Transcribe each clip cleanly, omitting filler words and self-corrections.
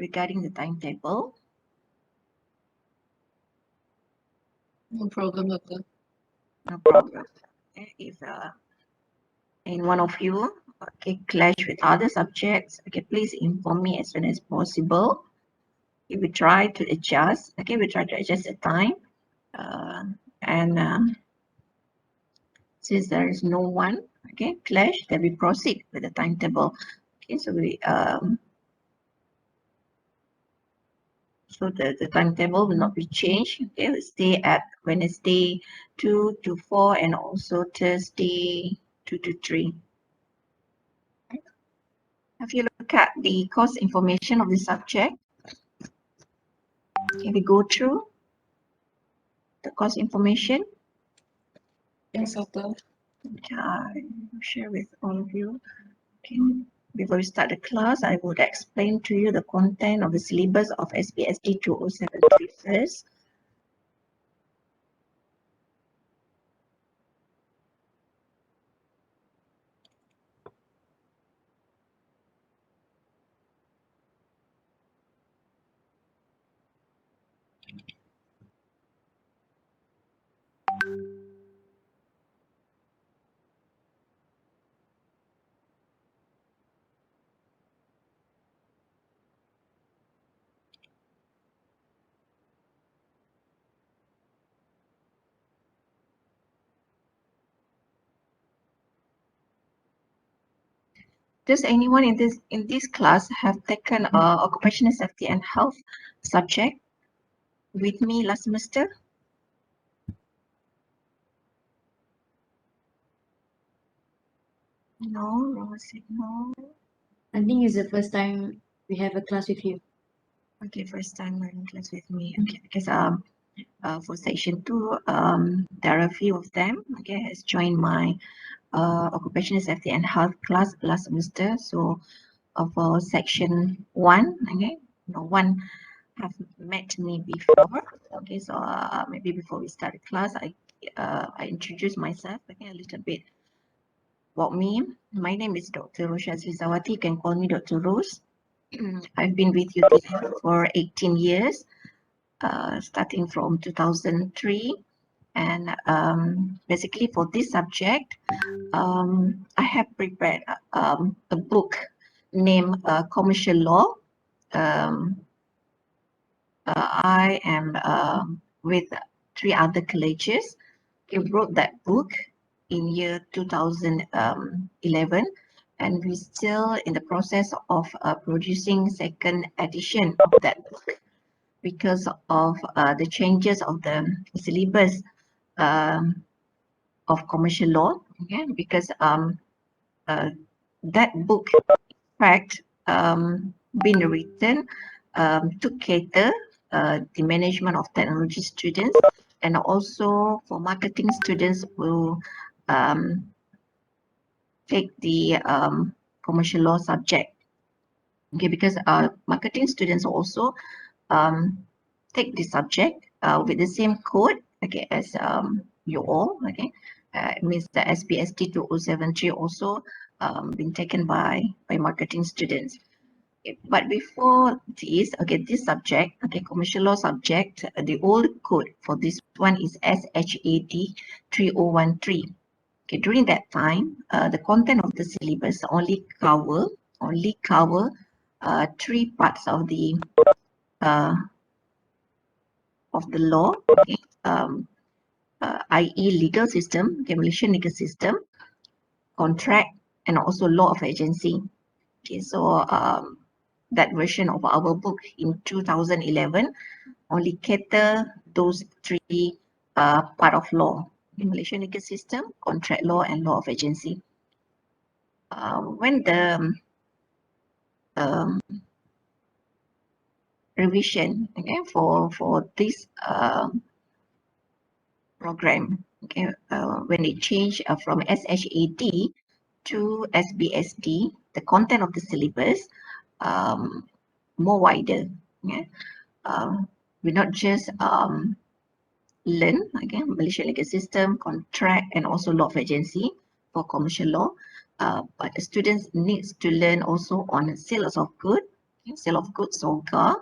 regarding the timetable? No problem, Doctor. No problem. Okay, if any one of you clash with other subjects, please inform me as soon as possible. We try to adjust. We try to adjust the time, and since there is no one clash, then we proceed with the timetable. So the timetable will not be changed. We'll stay at Wednesday 2 to 4 and also Thursday 2 to 3. If you look at the course information of the subject, we go through the course information. Yes, Doctor. I will share with all of you. Before we start the class, I would explain to you the content of the syllabus of SPSD 2073 first. Does anyone in this class have taken occupational safety and health subject with me last semester? No, Roma said no. I think it's the first time we have a class with you. Okay, first time we're in class with me. Okay, because for section 2, there are a few of them. Has joined my occupational safety and health class last semester. So for section 1, no one have met me before. So maybe before we start the class, I introduce myself a little bit about me. My name is Dr. Rosha Srizawati. You can call me Dr. Rose. I've been with UTM for 18 years, starting from 2003. And basically for this subject, I have prepared a book named Commercial Law. I am with 3 other colleges. We wrote that book in year 2011, and we're still in the process of producing second edition of that book because of the changes of the syllabus of commercial law. Because that book, in fact, been written to cater the management of technology students and also for marketing students who take the commercial law subject. Because marketing students also take the subject with the same code as you all. It means the SPSD 2073 also been taken by marketing students. But before this, this subject, commercial law subject, the old code for this one is SHAD 3013. During that time, the content of the syllabus only cover 3 parts of the law, i.e. legal system, Malaysian legal system, contract, and also law of agency. So that version of our book in 2011 only cater those 3 part of law: Malaysian legal system, contract law, and law of agency. When the revision for this program, when it changed from SHAD to SBSD, the content of the syllabus more wider. We not just learn Malaysian legal system, contract, and also law of agency for commercial law, but the students needs to learn also on sales of goods, sale of goods, SOGA,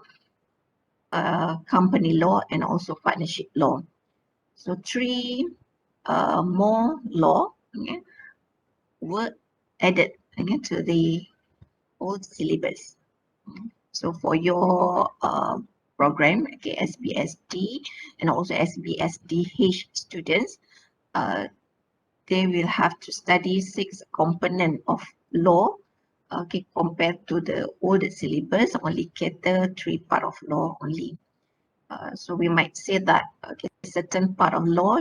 company law, and also partnership law. So three more law were added to the old syllabus. So for your program, SBSD and also SBSDH students, they will have to study 6 components of law, compared to the old syllabus, only cater 3 part of law only. So we might say that certain part of law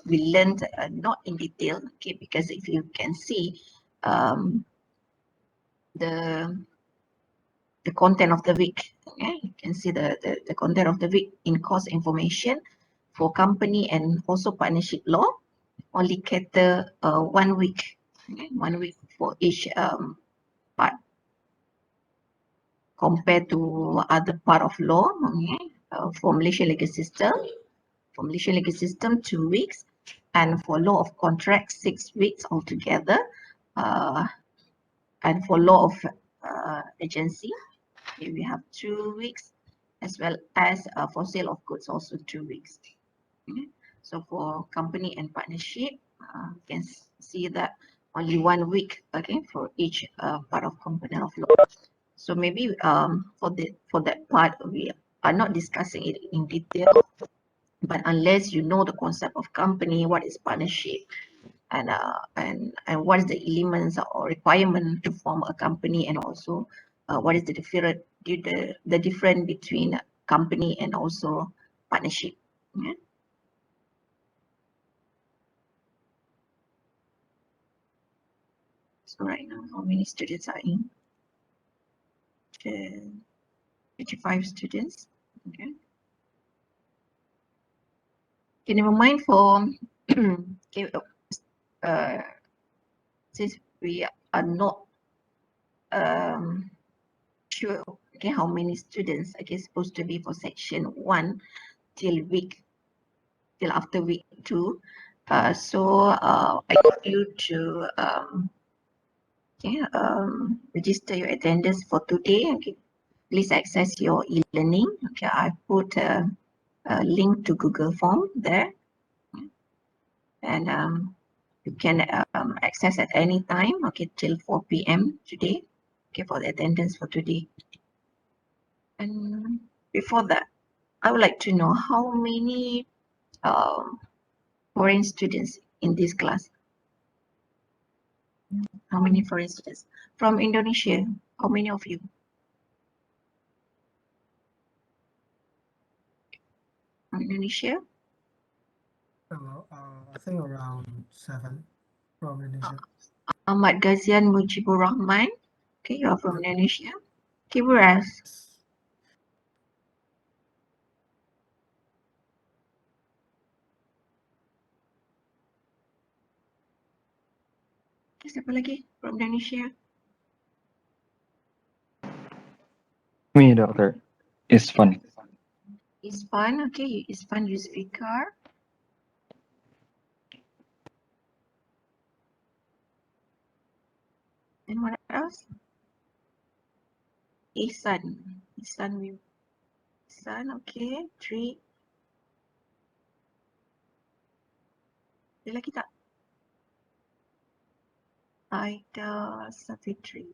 we learned not in detail, because if you can see the content of the week, you can see the content of the week in course information for company and also partnership law, only cater 1 week, 1 week for each part, compared to other part of law, for Malaysian legal system. For Malaysian legal system, 2 weeks, and for law of contract, 6 weeks altogether. And for law of agency, we have 2 weeks, as well as for sale of goods, also 2 weeks. So for company and partnership, you can see that only 1 week, for each part of component of law. So maybe for that part, we are not discussing it in detail, but unless you know the concept of company, what is partnership, and what is the elements or requirement to form a company, and also what is the difference between company and also partnership. So right now, how many students are in? 55 students. Okay, never mind for since we are not sure how many students supposed to be for section 1 till after week 2. So I want you to register your attendance for today. Please access your e-learning. I put a link to Google Form there, and you can access at any time, till 4 p.m. today, for the attendance for today. And before that, I would like to know how many foreign students in this class. How many foreign students from Indonesia? How many of you? From Indonesia? I think around 7 from Indonesia. Ahmad Ghazian Mujibur Rahman. Okay, you are from Indonesia. Okay, whereas siapa lagi from Indonesia? Me, doctor. It's fun. Isfan, okay, Isfan Yusfikar. And what else? Ihsan. Ihsan, okay, 3. Ada lagi tak? Aida Safitri.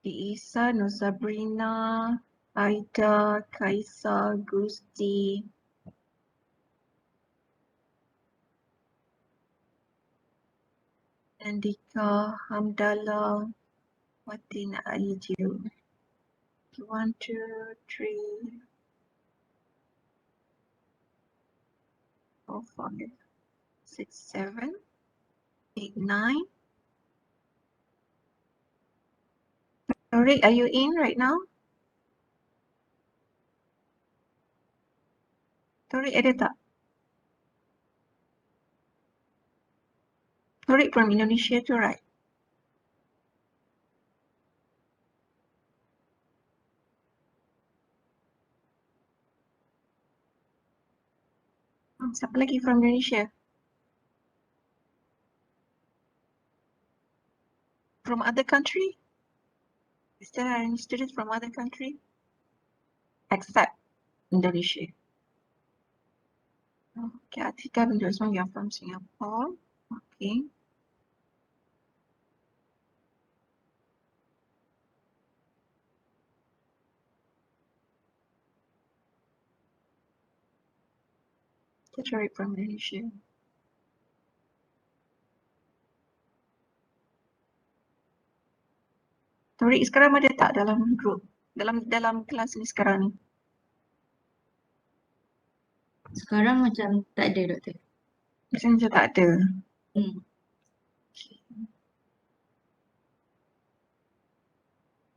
Isa, Nur Sabrina, Aida, Kaisa, Gusti. Andika, Hamdallah, Watin Aliju. 1, 2, 3, 4, 5, 6, 7, 8, 9. Tariq, are you in right now? Tariq, ada tak? Tariq from Indonesia too, right? Siapa lagi from Indonesia? from other country? Is there any students from other country? Except Indonesia. Okay, Atika bin Rosman, you're from Singapore. Okay. Tertarik from Indonesia. Torik sekarang ada tak dalam group? Dalam kelas ni sekarang ni? Sekarang macam tak ada, Doktor. Macam tak ada. Hmm.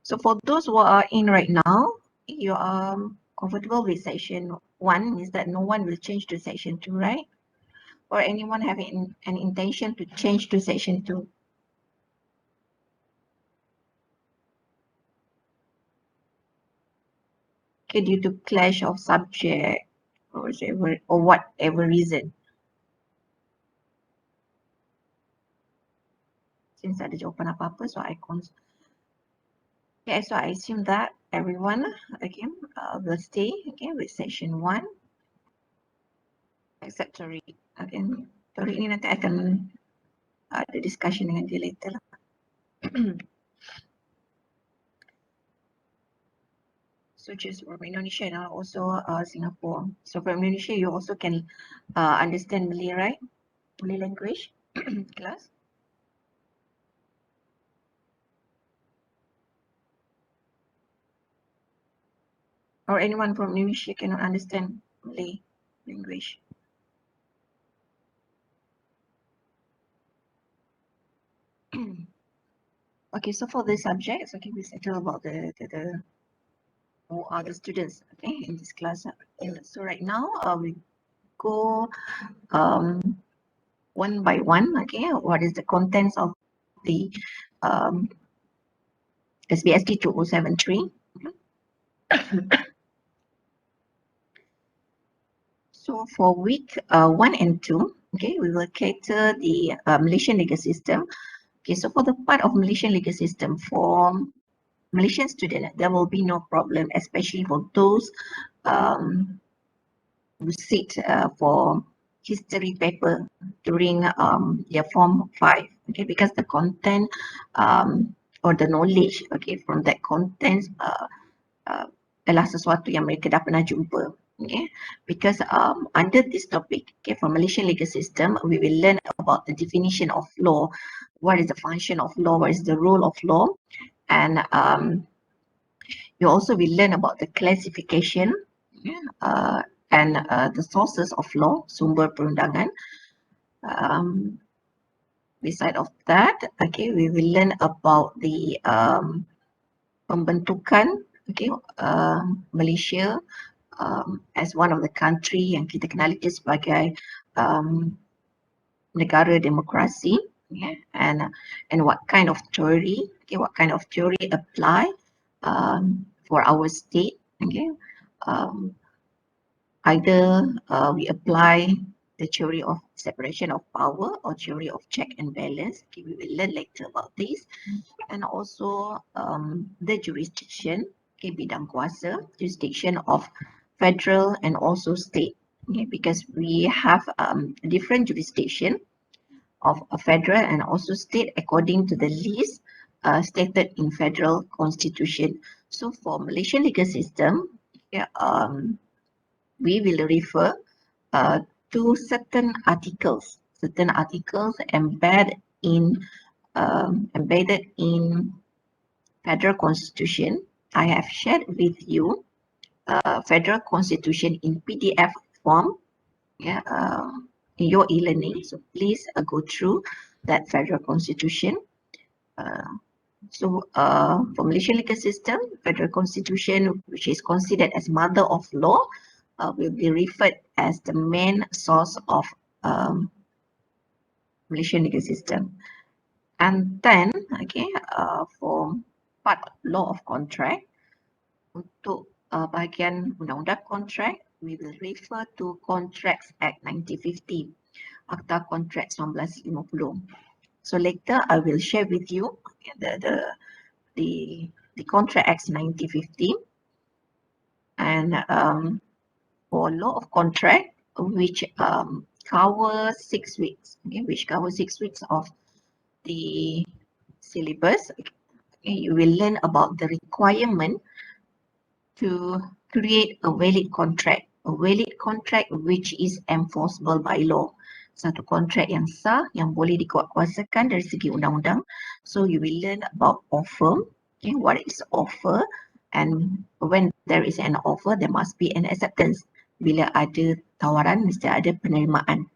So for those who are in right now, you are comfortable with section 1, means that no one will change to section 2, right? Or anyone having an intention to change to section 2? Okay, due to clash of subject or whatever reason. Since ada jawapan apa-apa, so I assume that everyone again will stay again with section 1 except Torik. Again, Torik ni nanti akan ada discussion dengan dia later lah. So just from Indonesia and also Singapore. So from Indonesia, you also can understand Malay, right? Malay language class. Or anyone from Indonesia cannot understand Malay language. Okay, so for the subjects, okay, we settle about the who are the students, okay, in this class. So right now, we go one by one, okay, what is the contents of the SBSD 2073. So for week 1 and 2, okay, we will cater the Malaysian legal system. Okay, so for the part of Malaysian legal system, for Malaysian student, there will be no problem, especially for those who sit for history paper during their form 5, okay, because the content or the knowledge, okay, from that content adalah sesuatu yang mereka dah pernah jumpa, okay, because under this topic, okay, for Malaysian legal system, we will learn about the definition of law, what is the function of law, what is the role of law, and you also will learn about the classification and the sources of law, sumber perundangan. Beside of that, okay, we will learn about the pembentukan, okay, Malaysia as one of the country yang kita kenali dia sebagai negara demokrasi, yeah, and what kind of theory, okay, what kind of theory apply for our state, okay. Either we apply the theory of separation of power or theory of check and balance. Okay, we will learn later about this. And also the jurisdiction, okay, bidang kuasa, jurisdiction of federal and also state. Okay, because we have different jurisdiction of a federal and also state according to the list stated in federal constitution. So for Malaysian legal system, yeah, we will refer to certain articles embedded in federal constitution. I have shared with you federal constitution in PDF form, yeah, in your e-learning. So please go through that federal constitution. So for Malaysian legal system, federal constitution, which is considered as mother of law, will be referred as the main source of Malaysian legal system. And then, okay, for part law of contract, untuk bahagian undang-undang kontrak, we will refer to Contracts Act 1950, Akta Kontrak 1950. So later I will share with you the Contract Acts 1950 and for law of contract which cover 6 weeks, okay, which cover 6 weeks of the syllabus. Okay, you will learn about the requirement to create a valid contract which is enforceable by law. Satu kontrak yang sah yang boleh dikuatkuasakan dari segi undang-undang. So you will learn about offer, okay, what is offer, and when there is an offer there must be an acceptance. Bila ada tawaran mesti ada penerimaan.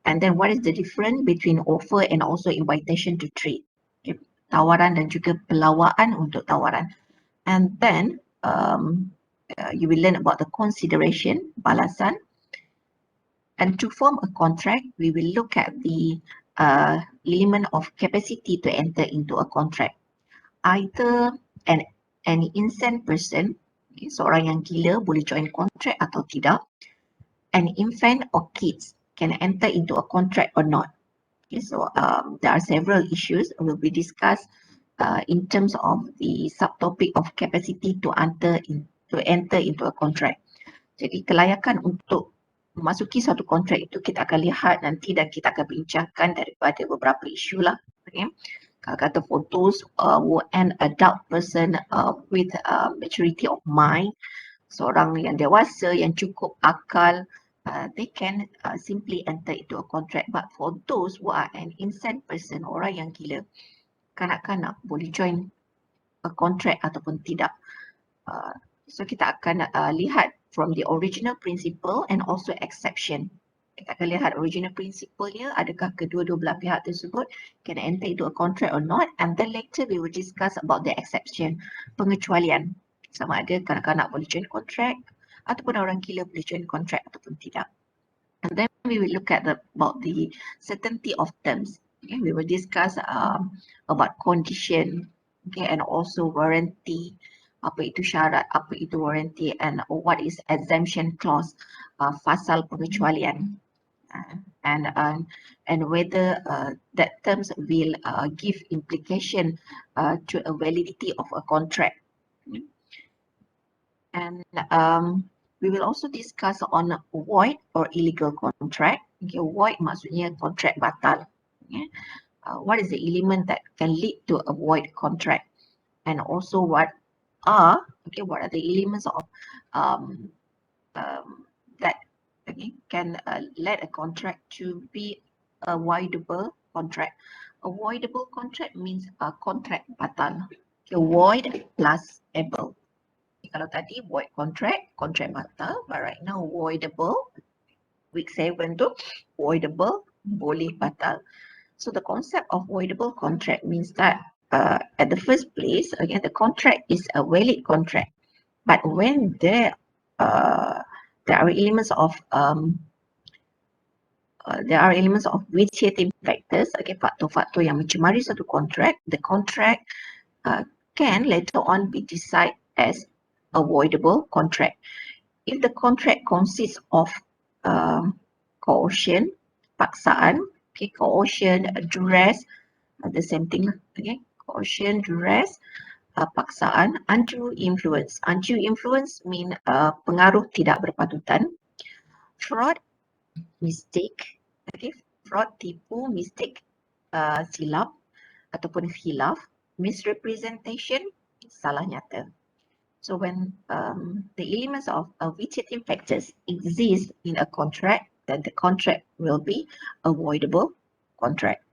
And then what is the difference between offer and also invitation to trade? Okay, tawaran dan juga pelawaan untuk tawaran. And then you will learn about the consideration, balasan. And to form a contract, we will look at the element of capacity to enter into a contract. Either an insane person, okay, seorang yang gila boleh join contract atau tidak. An infant or kids can enter into a contract or not. Okay, so there are several issues will be discussed in terms of the subtopic of capacity to enter into a contract. Jadi kelayakan untuk memasuki suatu kontrak itu kita akan lihat nanti dan kita akan bincangkan daripada beberapa isu lah. Okay. Kalau kata for those who an adult person with maturity of mind, seorang yang dewasa yang cukup akal, they can simply enter into a contract. But for those who are an insane person, orang yang gila, kanak-kanak boleh join a contract ataupun tidak. So kita akan lihat from the original principle and also exception. Kita akan lihat original principle-nya, adakah kedua-dua belah pihak tersebut can enter into a contract or not, and then later we will discuss about the exception, pengecualian. Sama ada kanak-kanak boleh join contract ataupun orang gila boleh join contract ataupun tidak. And then we will look at about the certainty of terms. Okay, we will discuss about condition, okay, and also warranty. Apa itu syarat, apa itu warranty, and what is exemption clause, fasal pengecualian, and whether that terms will give implication to a validity of a contract. And we will also discuss on void or illegal contract. Okay, void maksudnya contract batal. Okay. What is the element that can lead to a void contract, and also what are the elements of that can lead a contract to be a voidable contract. A voidable contract means a contract batal. Okay, void plus able. Okay, kalau tadi void contract batal, but right now voidable. Week 7 tu voidable, boleh batal. So the concept of voidable contract means that at the first place, again, the contract is a valid contract, but when there are elements of vitiating factors, okay, faktor-faktor yang mencemari satu contract, the contract can later on be decided as a voidable contract. If the contract consists of coercion, paksaan, okay, coercion, duress, the same thing, okay. Coercion, duress, paksaan, undue influence. Undue influence mean pengaruh tidak berpatutan. Fraud, mistake, okay. Fraud, tipu, mistake, silap ataupun khilaf. Misrepresentation, salah nyata. So when the elements of vitiating factors exist in a contract, then the contract will be a voidable contract.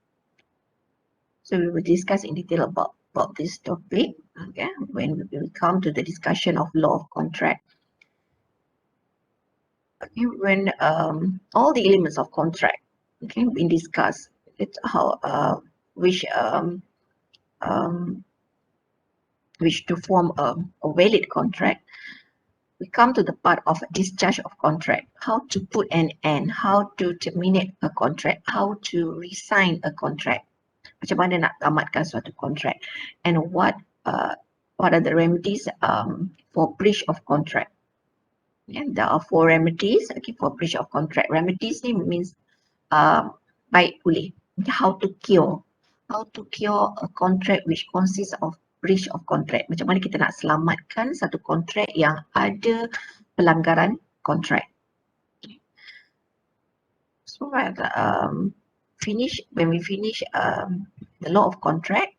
So we will discuss in detail about this topic, okay, when we will come to the discussion of law of contract. Okay, when all the elements of contract, okay, been discussed, it's how which to form a valid contract. We come to the part of discharge of contract, how to put an end, how to terminate a contract, how to resign a contract. Macam mana nak tamatkan suatu kontrak, and what are the remedies for breach of contract. Yeah, there are 4 remedies, okay, for breach of contract. Remedies ni means baik pulih, how to cure how to cure a contract which consists of breach of contract. Macam mana kita nak selamatkan satu kontrak yang ada pelanggaran kontrak. So when we finish the law of contract,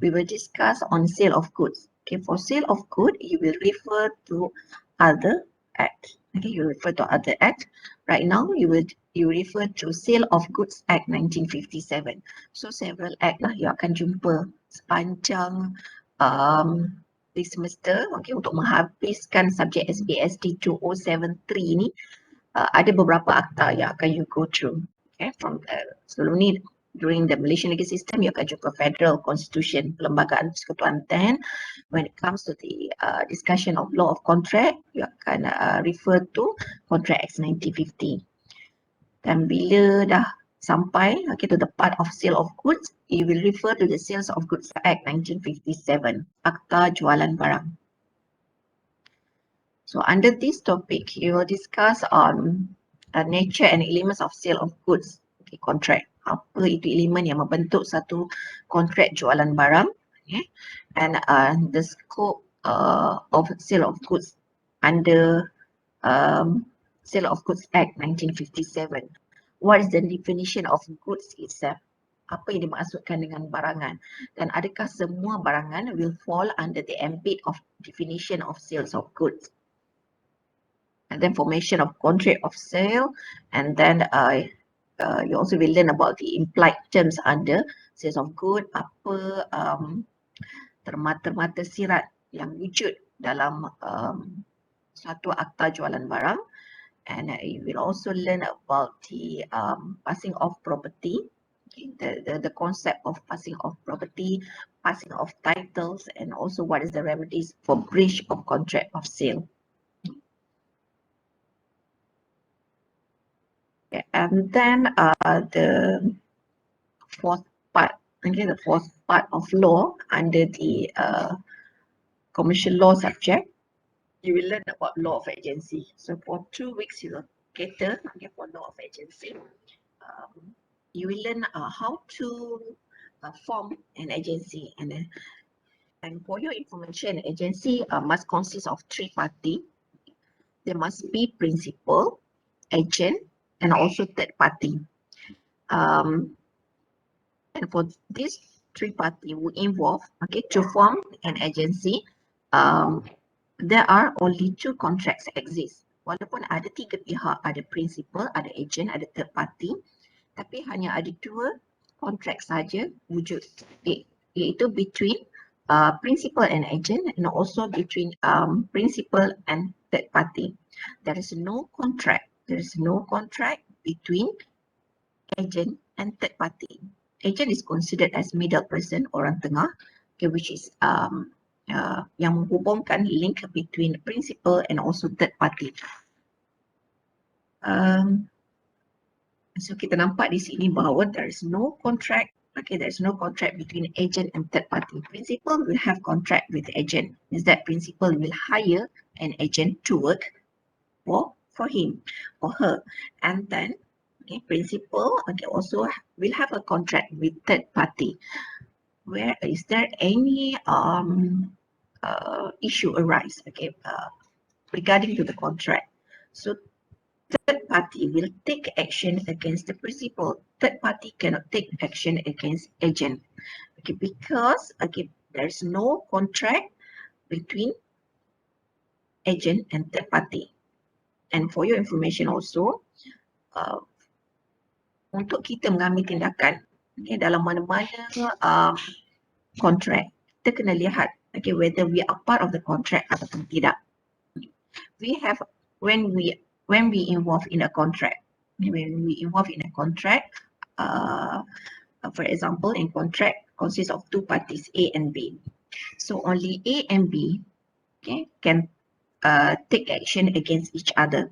we will discuss on sale of goods. Okay, for sale of good, you will refer to other act. Okay, you refer to other act. Right now, you refer to Sale of Goods Act 1957. So several act lah you akan jumpa sepanjang this semester. Okay, untuk menghabiskan subjek SBSD 2073 ni, ada beberapa akta yang akan you go through. Okay, from sebelum ni, during the Malaysian legal system, you akan jumpa Federal Constitution, Perlembagaan Persekutuan 10. When it comes to the discussion of law of contract, you akan refer to Contract Act 1950. Dan bila dah sampai to the part of sale of goods, you will refer to the Sales of Goods Act 1957, Akta Jualan Barang. So under this topic, you will discuss on nature and elements of sale of goods, contract. Apa itu elemen yang membentuk satu kontrak jualan barang, okay? And the scope of sale of goods under Sale of Goods Act 1957. What is the definition of goods itself? Apa yang dimaksudkan dengan barangan? Dan adakah semua barangan will fall under the ambit of definition of sales of goods? And then formation of contract of sale, and then you also will learn about the implied terms under sales of good, apa termata-mata sirat yang wujud dalam suatu akta jualan barang, and you will also learn about the passing of property, okay, the concept of passing of property, passing of titles, and also what is the remedies for breach of contract of sale. And then the fourth part, the fourth part of law under the commercial law subject, you will learn about law of agency. So for 2 weeks, you will cater for law of agency. You will learn how to form an agency, and for your information, agency must consist of 3 parties. There must be principal, agent, and also third party. And for these 3 parties who involve, to form an agency, there are only 2 contracts exist. Walaupun ada 3 pihak, ada principal, ada agent, ada third party, tapi hanya ada 2 kontrak saja wujud, iaitu between principal and agent, and also between principal and third party. There is no contract. There is no contract between agent and third party. Agent is considered as middle person, orang tengah, which is yang menghubungkan link between principal and also third party. So kita nampak di sini bahawa there is no contract. There is no contract between agent and third party. Principal will have contract with agent. Means that principal will hire an agent to work for him or her, and then principal also will have a contract with third party. Where is there any issue arise regarding to the contract? So third party will take action against the principal. Third party cannot take action against agent, because there is no contract between agent and third party. And for your information also, untuk kita mengambil tindakan dalam mana-mana kontrak, kita kena lihat whether we are part of the contract ataupun tidak. We have when we involve in a contract, for example, in contract consists of 2 parties, A and B. So only A and B can take action against each other.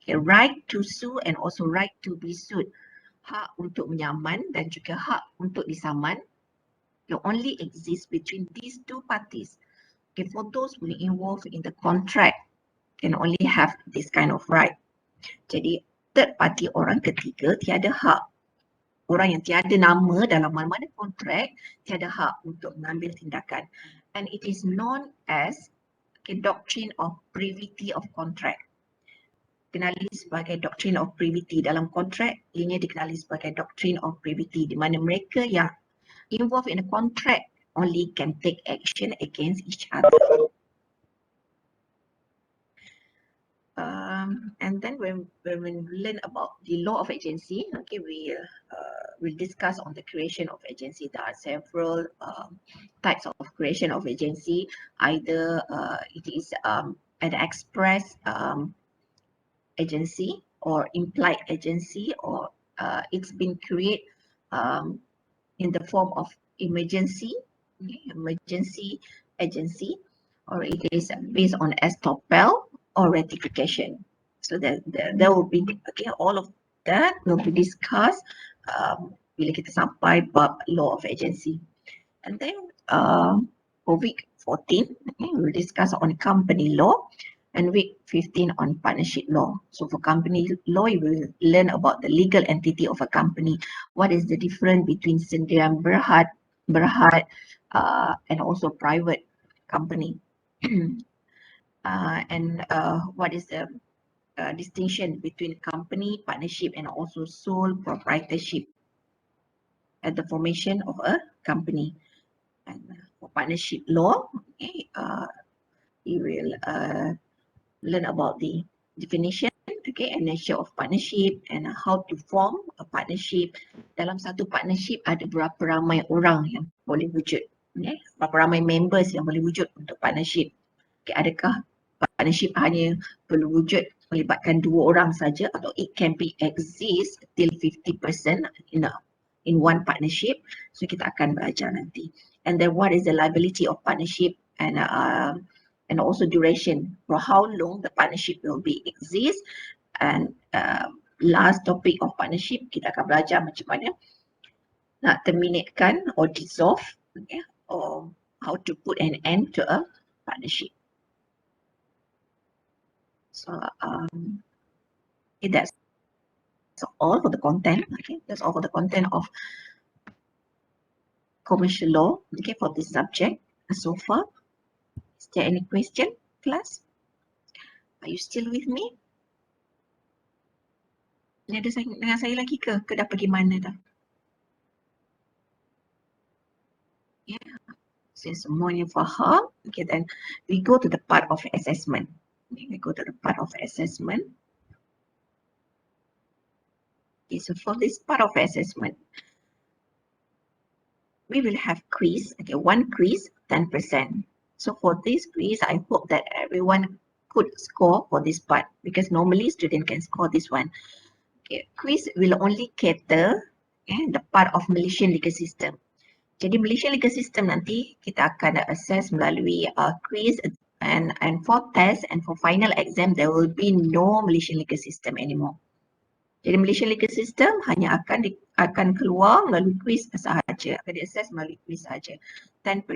Right to sue and also right to be sued. Hak untuk menyaman dan juga hak untuk disaman only exist between these 2 parties. For those who are involved in the contract can only have this kind of right. Jadi third party, orang ketiga, tiada hak orang yang tiada nama dalam mana-mana kontrak tiada hak untuk mengambil tindakan. And it is known as doctrine of privity of contract. Dikenali sebagai doctrine of privity dalam kontrak, ianya dikenali sebagai doctrine of privity, di mana mereka yang involved in a contract only can take action against each other. And then when we learn about the law of agency, okay, we'll discuss on the creation of agency. There are several types of creation of agency. Either it is an express agency or implied agency, or it's been created in the form of emergency agency, or it is based on estoppel or ratification. So there will be, okay, all of that will be discussed bila kita sampai bab law of agency. And then for week 14, okay, we'll discuss on company law, and week 15 on partnership law. So for company law, you will learn about the legal entity of a company. What is the difference between sendirian berhad, and also private company. And what is the distinction between company, partnership, and also sole proprietorship at the formation of a company. And for partnership law, okay, you will learn about the definition, okay, and nature of partnership, and how to form a partnership. Dalam satu partnership ada berapa ramai orang yang boleh wujud, okay? Berapa ramai members yang boleh wujud untuk partnership. Okay, adakah partnership hanya perlu wujud melibatkan 2 orang saja, atau it can be exist till 50% in one partnership. So kita akan belajar nanti. And then what is the liability of partnership, and also duration, for how long the partnership will be exist. And last topic of partnership, kita akan belajar macam mana nak terminatekan or dissolve, okay, or how to put an end to a partnership. So okay, that's all for the content. Okay, that's all for the content of commercial law, okay, for this subject so far. Is there any question, class? Are you still with me? Ni ada dengan saya lagi ke? Ke dah pergi mana dah? Yeah. So semuanya faham. Okay, then we go to the part of assessment. Okay, we go to the part of assessment. Okay, so for this part of assessment, we will have quiz. Okay, one quiz, 10%. So for this quiz, I hope that everyone could score for this part, because normally student can score this one. Okay, quiz will only cater the part of Malaysian legal system. Jadi Malaysian legal system nanti kita akan assess melalui quiz, and for test and for final exam there will be no Malaysian legal system anymore. Jadi Malaysian legal system hanya akan keluar melalui quiz sahaja, akan di-assess melalui quiz sahaja. 10%.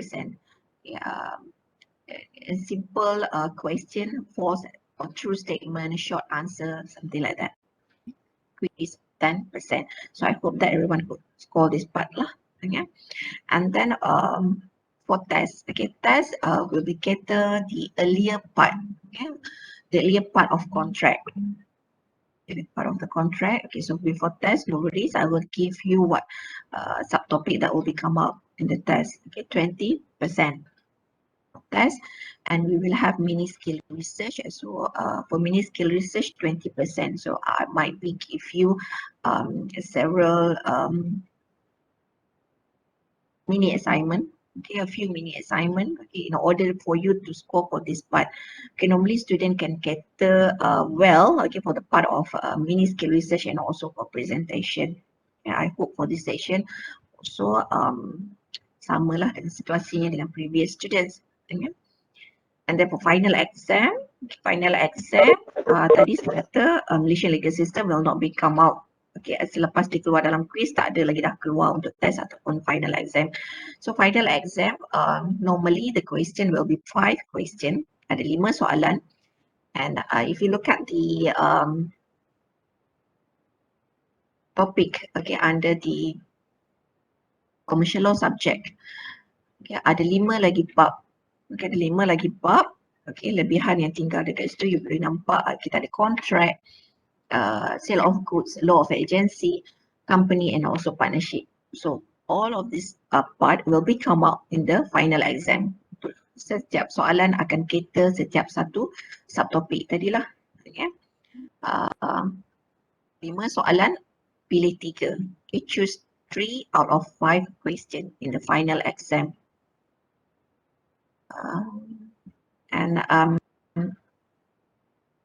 A simple question, false or true statement, short answer, something like that. Quiz 10%. So I hope that everyone could score this part lah. Okay. And then for test, okay, test will be cater the earlier part, okay, the earlier part of contract. Part of the contract. Okay, so before test, no worries, I will give you what subtopic that will be come out in the test. Okay, 20% test, and we will have mini skill research. So for mini skill research, 20%. So I might be give you several mini assignment. Okay, a few mini assignment, okay, in order for you to score for this part. Okay, normally student can cater well, okay, for the part of mini skill research and also for presentation. And I hope for this session also sama lah dengan situasinya dengan previous students. Okay. And then for final exam, tadi saya kata Malaysian legal system will not be come out. Okay, selepas dia keluar dalam quiz, tak ada lagi dah keluar untuk test ataupun final exam. So final exam, normally the question will be 5 question, ada 5 soalan. And if you look at the subtopic, okay, under the commercial law subject. Okay, ada 5 lagi bab. Okay, ada 5 lagi bab. Okay, lebihan yang tinggal dekat situ you boleh nampak kita ada contract, sale of goods, law of agency, company and also partnership. So all of this part will be come out in the final exam. Setiap soalan akan cater setiap satu subtopik tadilah. Okay. 5 soalan, pilih 3. Okay, choose 3 out of 5 question in the final exam. And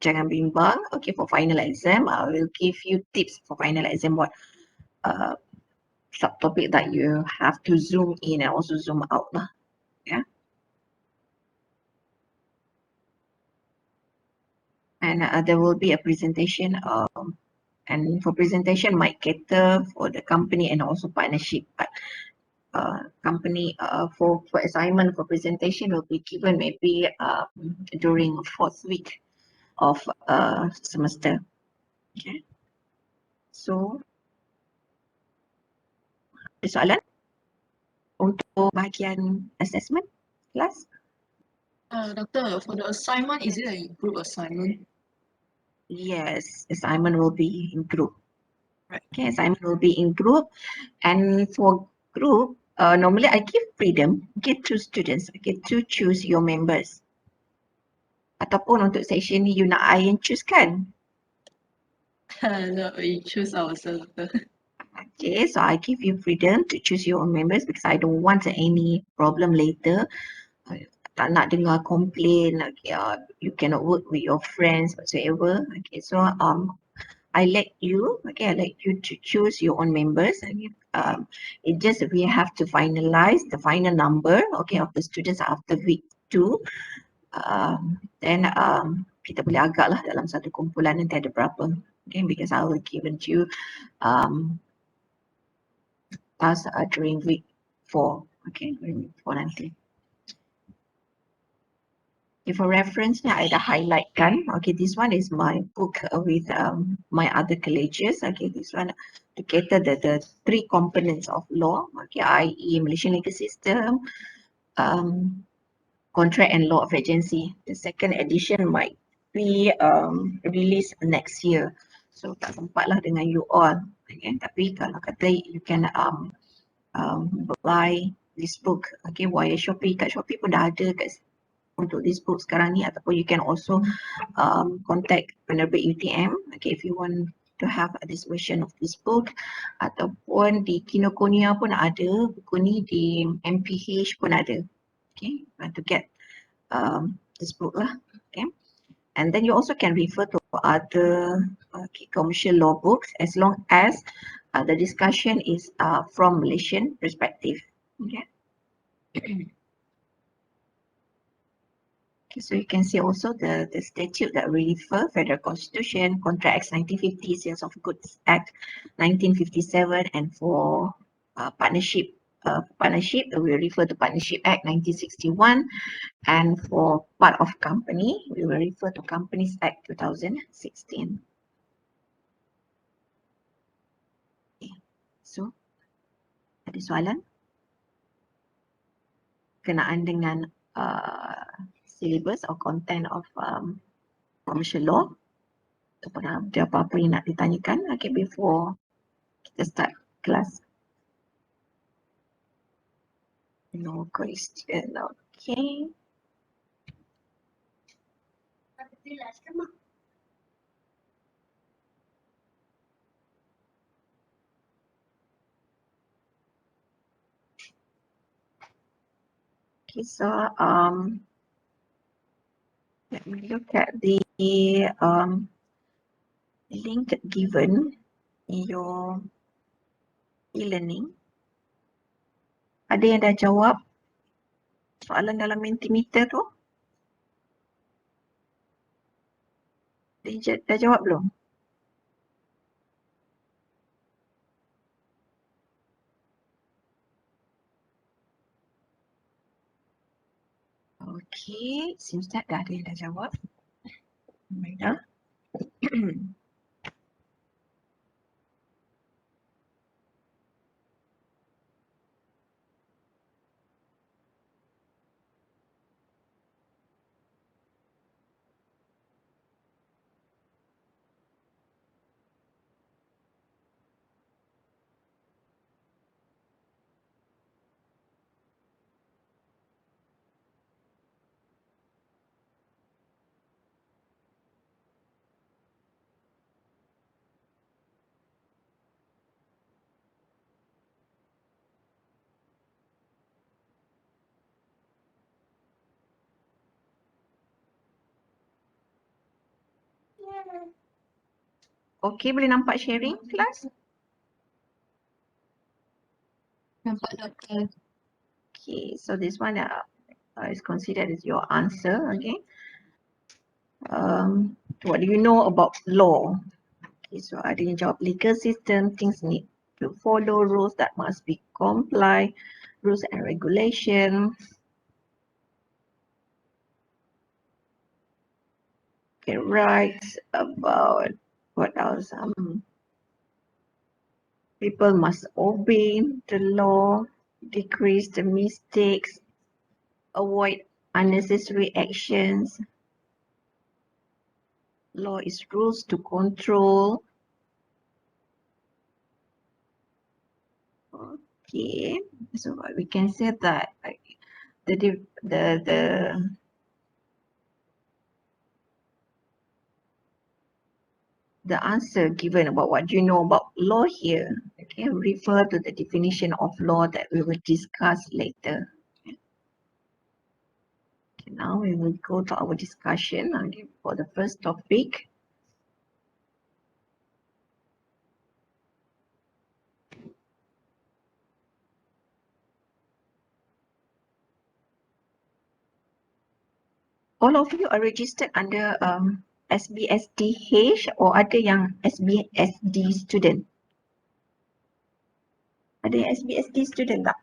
jangan bimbang. Okay, for final exam, I will give you tips for final exam what subtopic that you have to zoom in and also zoom out lah. Yeah. And there will be a presentation. And for presentation might cater for the company and also partnership. But company for assignment for presentation will be given maybe during 4th week of semester. Okay. So ada soalan untuk bahagian assessment kelas? Doctor, for the assignment, is it a group assignment? Yes, assignment will be in group. Right. Okay, assignment will be in group, and for group, normally I give freedom, okay, to students, okay, to choose your members. Ataupun untuk section ni you nak I yang choose kan? No, we choose ourselves. Okay, so I give you freedom to choose your own members because I don't want any problem later. Tak nak dengar complain, okay, you cannot work with your friends whatsoever. Okay, so I let you, okay, I let you to choose your own members. Okay, it just we have to finalize the final number, okay, of the students after week 2. Then kita boleh agak lah dalam satu kumpulan nanti ada berapa. Okay, because I will given you task during week 4. Okay, during week 4 nanti. Okay, for reference ni I dah highlight kan. Okay, this one is my book with my other colleges. Okay, this one to cater the 3 components of law. Okay, i.e. Malaysian legal system, contract and law of agency. The second edition might be released next year. So tak sempat lah dengan you all. Okay, tapi kalau kata you can buy this book, okay, via Shopee. Kat Shopee pun dah ada kat untuk this book sekarang ni, ataupun you can also contact penerbit UTM, okay, if you want to have this version of this book, ataupun di Kinokuniya pun ada buku ni, di MPH pun ada. Okay, to get this book lah. Okay, and then you also can refer to other commercial law books as long as the discussion is from Malaysian perspective. Okay. Okay, so you can see also the statute that we refer, Federal Constitution, Contract Act 1950, Sales of Goods Act 1957, and for partnership, we refer to Partnership Act 1961, and for part of company, we will refer to Companies Act 2016. Okay, so ada soalan kenaan dengan syllabus or content of commercial law, ataupun ada apa-apa yang nak ditanyakan, okay, before kita start kelas? No question. Okay. Okay, so let me look at the link given in your e-learning. Ada yang dah jawab soalan dalam Mentimeter tu? Dah jawab belum? Okay, seems that dah ada yang dah jawab. Baiklah. Okay, boleh nampak sharing kelas? Nampak doktor. Okay, so this one is considered as your answer. Okay. What do you know about law? Okay, so ada yang jawab legal system, things need to follow, rules that must be complied, rules and regulation. Okay, rights about what else? People must obey the law, decrease the mistakes, avoid unnecessary actions. Law is rules to control. Okay, so we can say that like, the answer given about what you know about law here, okay, refer to the definition of law that we will discuss later. Okay, now we will go to our discussion for the first topic. All of you are registered under SBSDH or ada yang SBSD student? Ada yang SBSD student tak?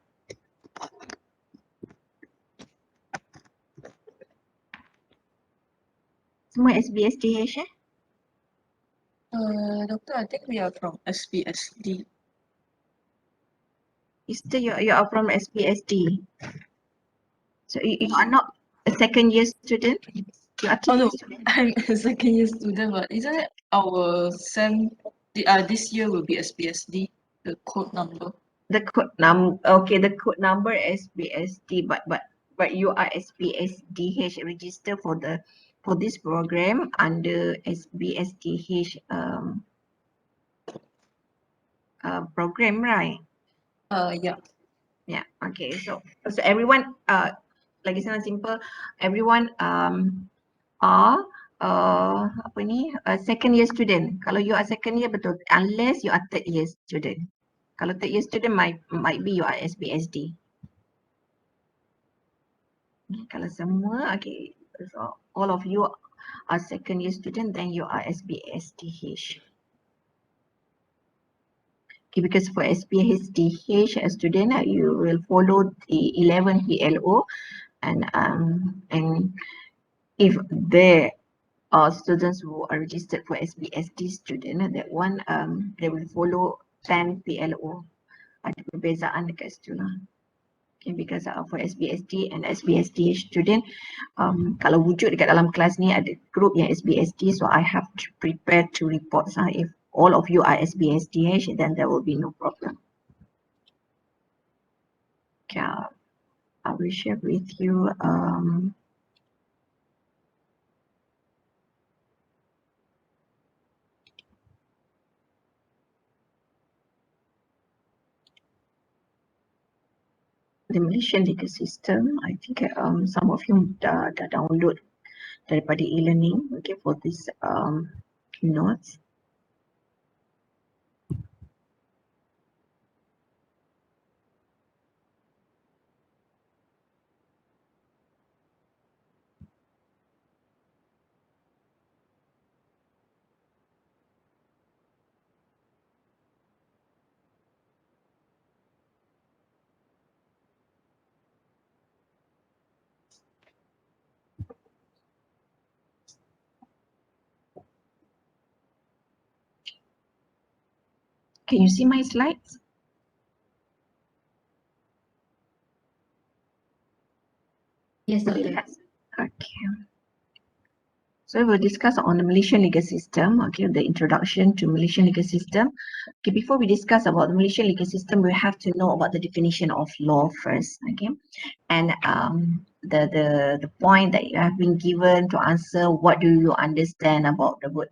Semua SBSDH eh? Doctor, I think we are from SPSD. Sister, you are from SBSD. So you are not a second year student? You are Oh no, student. I'm a second year student, but isn't it our this year will be SPSD, the code number? The code the code number SBSD, but you are SBSDH registered for this program under SBSDH program, right? Yeah. Yeah. Okay. So everyone like it's not simple. Everyone are second year student. Kalau you are second year betul, unless you are third year student. Kalau third year student might be you are SBSD. Kalau semua, okay, so all of you are second year student, then you are SBSDH. Okay, because for SBSDH as student, you will follow the 11 PLO, and if there are students who are registered for SBSD student, that one they will follow 10 PLO. Ada perbezaan dekat situ lah. Okay, because for SBSD and SBSDH student, kalau wujud dekat dalam kelas ni ada group yang SBSD, so I have to prepare to report. If all of you are SBSDH, then there will be no problem. Okay, I will share with you the Malaysian legal system. I think some of you dah download daripada e-learning, okay, for this notes. Can you see my slides? Yes, doctor. Okay. So we'll discuss on the Malaysian legal system, okay, the introduction to Malaysian legal system. Okay, before we discuss about the Malaysian legal system, we have to know about the definition of law first, okay? And the point that you have been given to answer, what do you understand about the word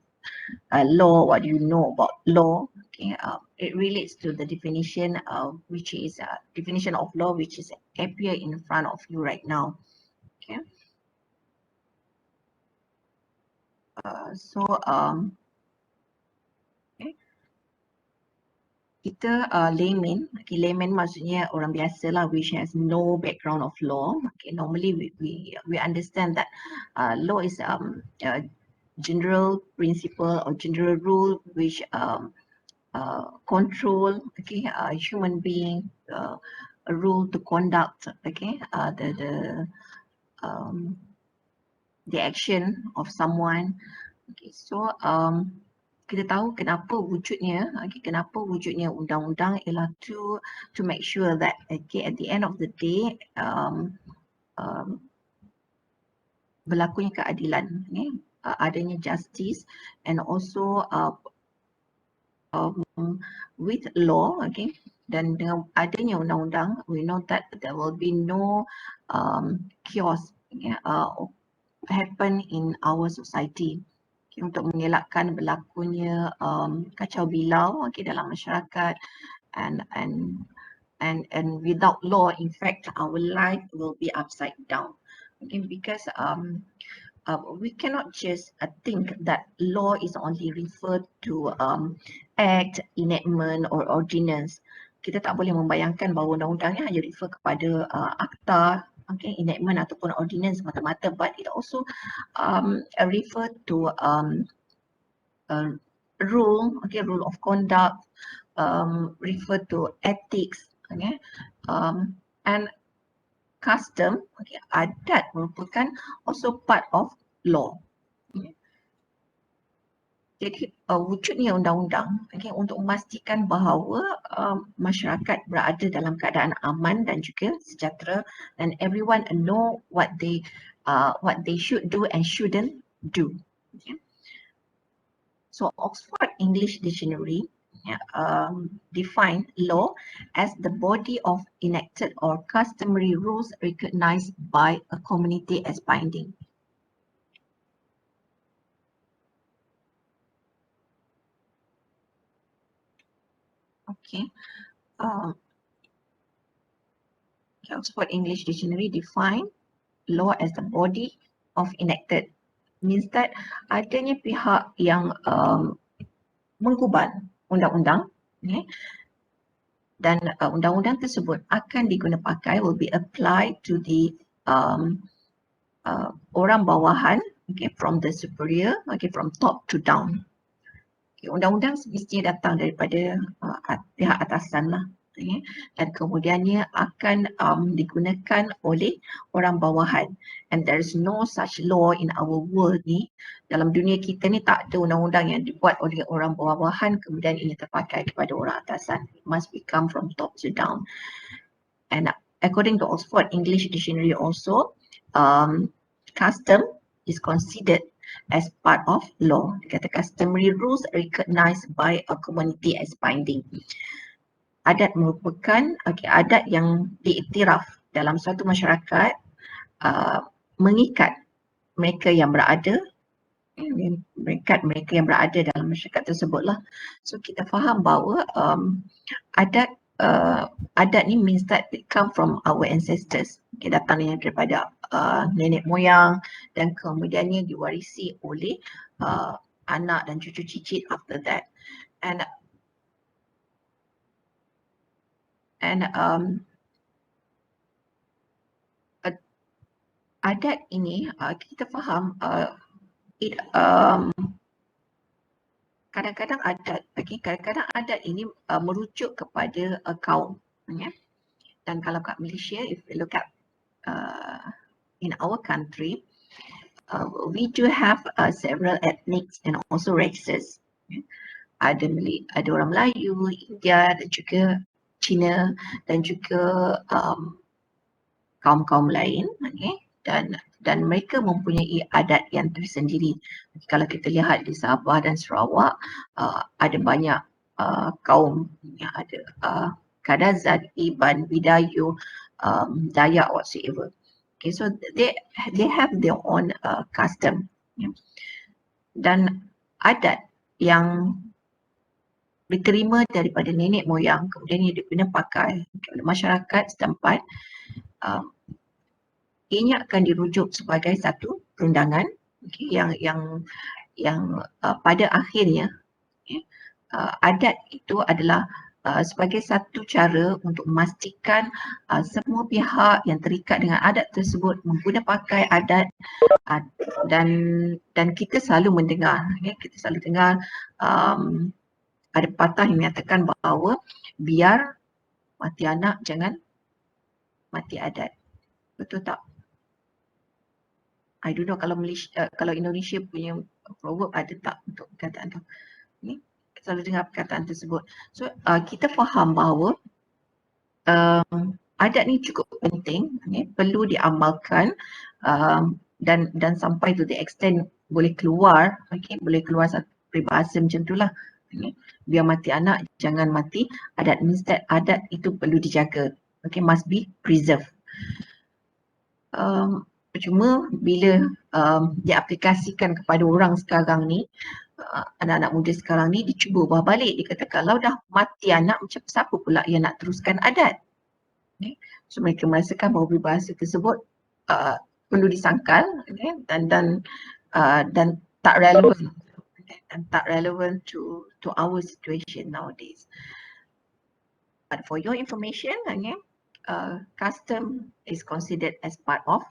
law, what do you know about law, okay? It relates to the definition which is definition of law, which is appear in front of you right now, okay? Okay. Kita layman, okay, layman maksudnya orang biasa lah, which has no background of law. Okay, normally we understand that law is a general principle or general rule which control, okay, human being, a rule to conduct, okay, the action of someone. Okay, so kita tahu kenapa wujudnya, okay, kenapa wujudnya undang-undang ialah to make sure that, okay, at the end of the day berlakunya keadilan, okay, adanya justice, and also with law, okay, dan dengan adanya undang-undang, we know that there will be no chaos, okay, happen in our society, okay, untuk mengelakkan berlakunya kacau bilau, okay, dalam masyarakat, and without law, in fact, our life will be upside down, okay, because we cannot just think that law is only referred to act, enactment or ordinance. Kita tak boleh membayangkan bahawa undang-undangnya hanya refer kepada akta, okay, enactment ataupun ordinance semata-mata, but it also refer to rule, okay, rule of conduct, refer to ethics, okay, and custom, okay, adat merupakan also part of law. Okay. Jadi wujudnya undang-undang, okay, untuk memastikan bahawa masyarakat berada dalam keadaan aman dan juga sejahtera, and everyone know what they should do and shouldn't do. Okay. So Oxford English Dictionary define law as the body of enacted or customary rules recognized by a community as binding. Okay. Oxford English Dictionary define law as the body of enacted, means that adanya pihak yang mengguban undang-undang, okay, dan undang-undang tersebut akan diguna pakai, will be applied to the orang bawahan, okay, from the superior, okay, from top to down. Okay, undang-undang semestinya datang daripada pihak atasan lah, okay, dan kemudiannya akan digunakan oleh orang bawahan, and there is no such law in our world ni. Dalam dunia kita ni tak ada undang-undang yang dibuat oleh orang bawahan kemudian ini terpakai kepada orang atasan. It must become from top to down. And according to Oxford English Dictionary also, custom is considered as part of law. Kata customary rules recognized by a community as binding. Adat merupakan, okay, adat yang diiktiraf dalam suatu masyarakat, mengikat mereka yang berada, mereka yang berada dalam masyarakat tersebutlah. So kita faham bahawa adat ni means that it come from our ancestors, okay, datangnya daripada nenek moyang, dan kemudiannya diwarisi oleh anak dan cucu cicit after that. And adat ini kita faham kadang-kadang adat, okay, kadang-kadang adat ini merujuk kepada kaum, yeah. Dan kalau kat Malaysia, if we look at in our country, we do have several ethnics and also races. Okay. Ada orang Melayu, India, dan juga Cina, dan juga kaum-kaum lain, okay. Dan mereka mempunyai adat yang tersendiri. Kalau kita lihat di Sabah dan Sarawak, ada banyak kaum yang ada Kadazan, Iban, Bidayuh, Dayak, whatsoever. Okay, so they have their own custom, yeah. Dan adat yang diterima daripada nenek moyang kemudian ia digunakan pakai oleh masyarakat setempat, ini akan dirujuk sebagai satu perundangan, okay, yang yang pada akhirnya adat itu adalah sebagai satu cara untuk memastikan semua pihak yang terikat dengan adat tersebut mengguna pakai adat dan kita selalu mendengar, kita selalu dengar ada pepatah yang menyatakan bahawa biar mati anak jangan mati adat. Betul tak? I don't know kalau Malaysia, kalau Indonesia punya proverb ada tak untuk perkataan tu. Ni selalu dengar perkataan tersebut. So kita faham bahawa adat ni cukup penting, perlu diamalkan dan sampai to the extent boleh keluar, boleh keluar satu peribahasa macam tu lah. Biar mati anak jangan mati adat, means that adat itu perlu dijaga, must be preserved. Cuma bila diaplikasikan kepada orang sekarang ni, anak-anak muda sekarang ni dicuba ubah balik. Dia kata kalau dah mati anak, macam siapa pula yang nak teruskan adat? So mereka merasakan bahawa peribahasa tersebut perlu disangkal dan tak relevan to our situation nowadays. But for your information, custom is considered as part of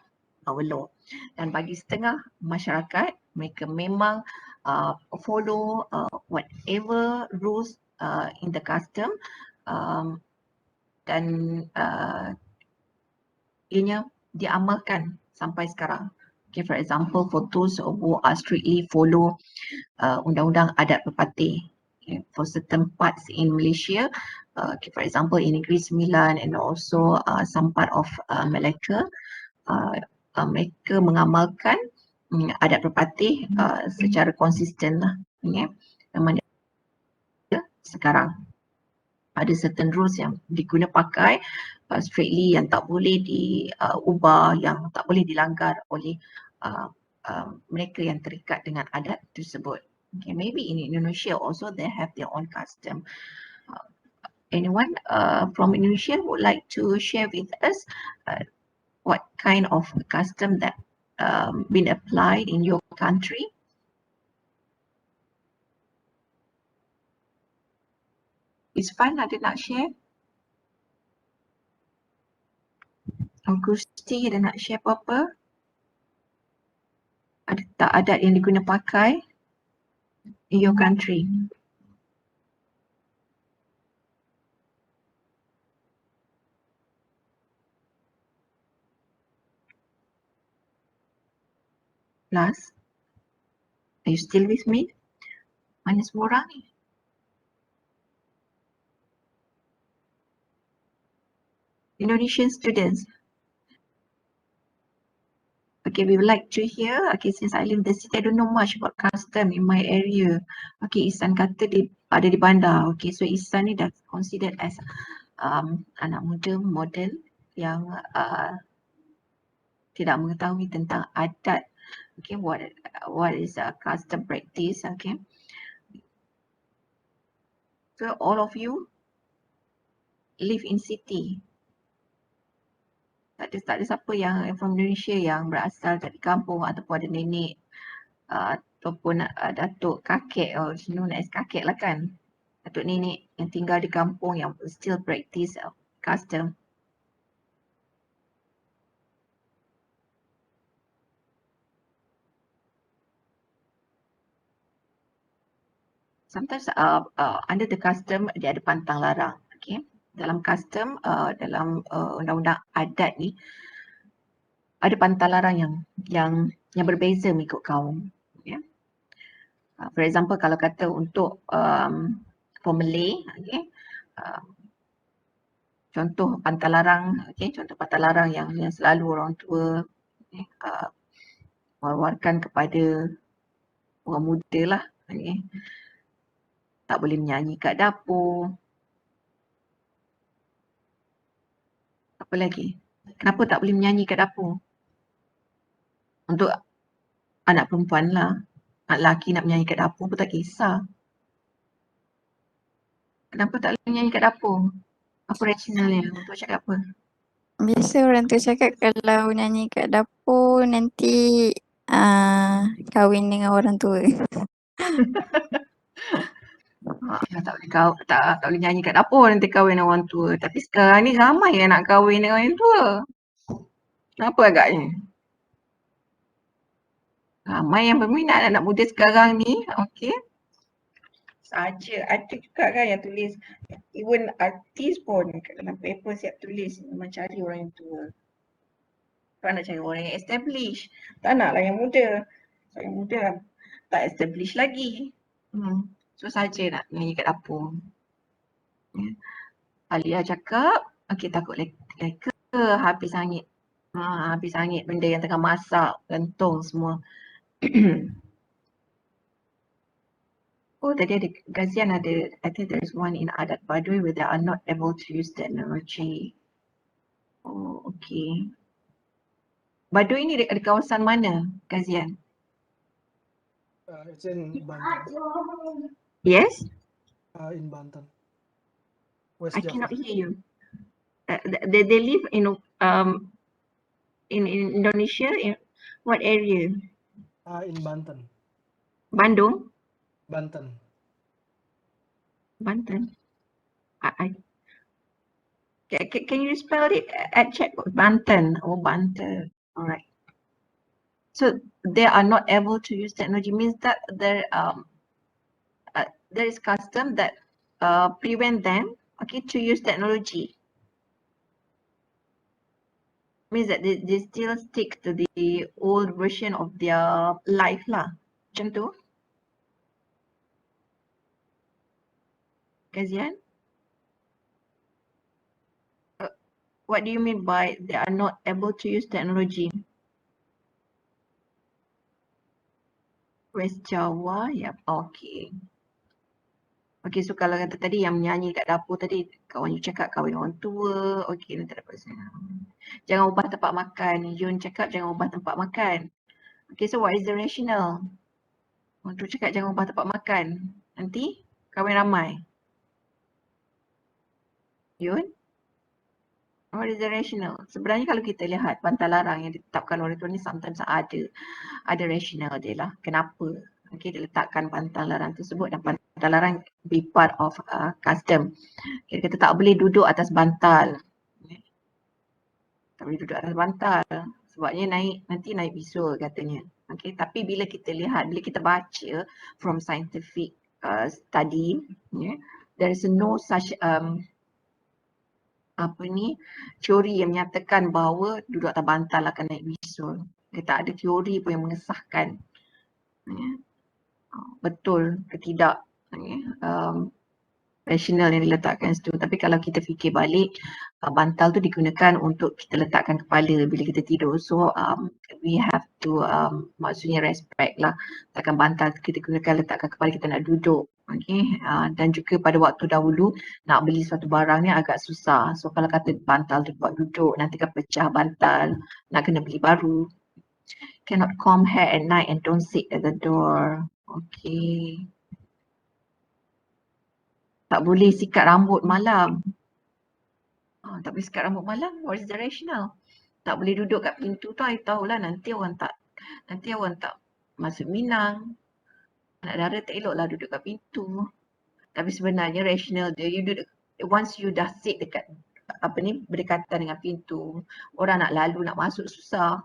our law. Dan bagi setengah masyarakat, mereka memang follow whatever rules in the custom dan ianya diamalkan sampai sekarang. Okay, for example, for those who are strictly follow undang-undang adat berpatih, for certain parts in Malaysia, for example in Negeri Sembilan and also some part of Melaka, mereka mengamalkan adat berpatih secara konsisten lah. Memang sekarang ada certain rules yang diguna pakai strictly, yang tak boleh diubah, yang tak boleh dilanggar oleh mereka yang terikat dengan adat tersebut. Okay, maybe in Indonesia also they have their own custom. Anyone from Indonesia would like to share with us what kind of custom that been applied in your country? Izfan, ada nak share? Augusti, ada nak share apa-apa? Ada tak adat yang diguna pakai in your country? Plus, are you still with me? Mana semua orang ni? Indonesian students. Okay, we would like to hear. Okay, since I live in the city, I don't know much about custom in my area. Okay, Ihsan kata ada di bandar. Okay, so Ihsan ni dah considered as anak muda model yang tidak mengetahui tentang adat. Okay, what is custom practice? Okay, so all of you live in city. Tak ada siapa yang from Indonesia yang berasal dari kampung ataupun ada nenek ataupun datuk kakek, or known as kakek lah kan, datuk nenek yang tinggal di kampung yang still practice custom. Sometimes under the custom dia ada pantang larang. Okay, dalam custom dalam undang-undang adat ni ada pantang larang yang berbeza mengikut kaum. Okay. For example, kalau kata untuk for Malay, okay, contoh pantang larang, okay, contoh pantang larang yang selalu orang tua mewawarkan kepada orang muda lah. Okay. Tak boleh menyanyi kat dapur. Apa lagi? Kenapa tak boleh menyanyi kat dapur? Untuk anak perempuan lah. Anak lelaki nak menyanyi kat dapur pun tak kisah. Kenapa tak boleh menyanyi kat dapur? Apa rasionalnya? Untuk cakap apa? Biasa orang tu cakap kalau nyanyi kat dapur nanti kahwin dengan orang tua. Tak boleh tak boleh nyanyi kat dapur nanti kahwin dengan orang tua. Tapi sekarang ni ramai yang nak kahwin dengan orang tua. Kenapa agaknya? Ramai yang berminat anak muda sekarang ni. Okey. Saja. Ada juga kan yang tulis. Even artis pun kat dalam paper siap tulis. Memang cari orang yang tua. Tak nak cari orang yang establish. Tak naklah yang muda. So, yang muda tak establish lagi. So saja nak nyanyi kat dapur. Ya. Alia cakap, okey takut leka habis angin. Habis angin benda yang tengah masak, gentong semua. Oh tadi ada Gazian ada, I think there is one in Adat Baduy where they are not able to use technology. Oh okay. Baduy ni ada kawasan mana Gazian? It's in Banten. Yes? In Banten. West I Java. cannot hear you. They live in Indonesia, in what area? In Banten. Bandung? Banten. Banten. Can you spell it at chat? Banten. Oh, Banten. All right. So they are not able to use technology means that there is custom that prevent them, okay, to use technology. Means that they still stick to the old version of their life lah. Macam tu. Kazian? What do you mean by they are not able to use technology? West Java, yep, okay. Okay, so kalau kata tadi yang menyanyi kat dapur tadi, kawan you cakap kahwin orang tua, okay, nanti dapat sana. Jangan ubah tempat makan, Yun cakap jangan ubah tempat makan. Okay, so what is the rationale? Orang tu cakap jangan ubah tempat makan, nanti kahwin ramai. Yun? What is the rationale? Sebenarnya kalau kita lihat bantal larang yang ditetapkan oleh tuan ni sometimes ada rasional dia lah. Kenapa? Okay, dia letakkan bantal larang tersebut dan bantal larang be part of custom. Okay, kita tak boleh duduk atas bantal. Tak boleh duduk atas bantal. Sebabnya nanti naik bisul katanya. Okay, tapi bila kita lihat, bila kita baca from scientific study, there is no such teori yang menyatakan bahawa duduk atas bantal akan naik bisul. Tak ada teori pun yang mengesahkan betul ke tidak rasional yang diletakkan situ. Tapi kalau kita fikir balik, bantal tu digunakan untuk kita letakkan kepala bila kita tidur. So we have to maksudnya respect lah. Letakkan bantal kita gunakan letakkan kepala kita nak duduk. Okay. Dan juga pada waktu dahulu nak beli suatu barang ni agak susah. So kalau kata bantal tu buat duduk, nanti kan pecah bantal, nak kena beli baru. Cannot comb hair at night and don't sit at the door. Okay. Tak boleh sikat rambut malam. Tak boleh sikat rambut malam. What is the rationale? Tak boleh duduk kat pintu tu, I tahulah nanti orang tak masuk Minang. Anak dara tak eloklah duduk kat pintu. Tapi sebenarnya rasional dia, you duduk, once you dah sit dekat berdekatan dengan pintu, orang nak lalu nak masuk susah.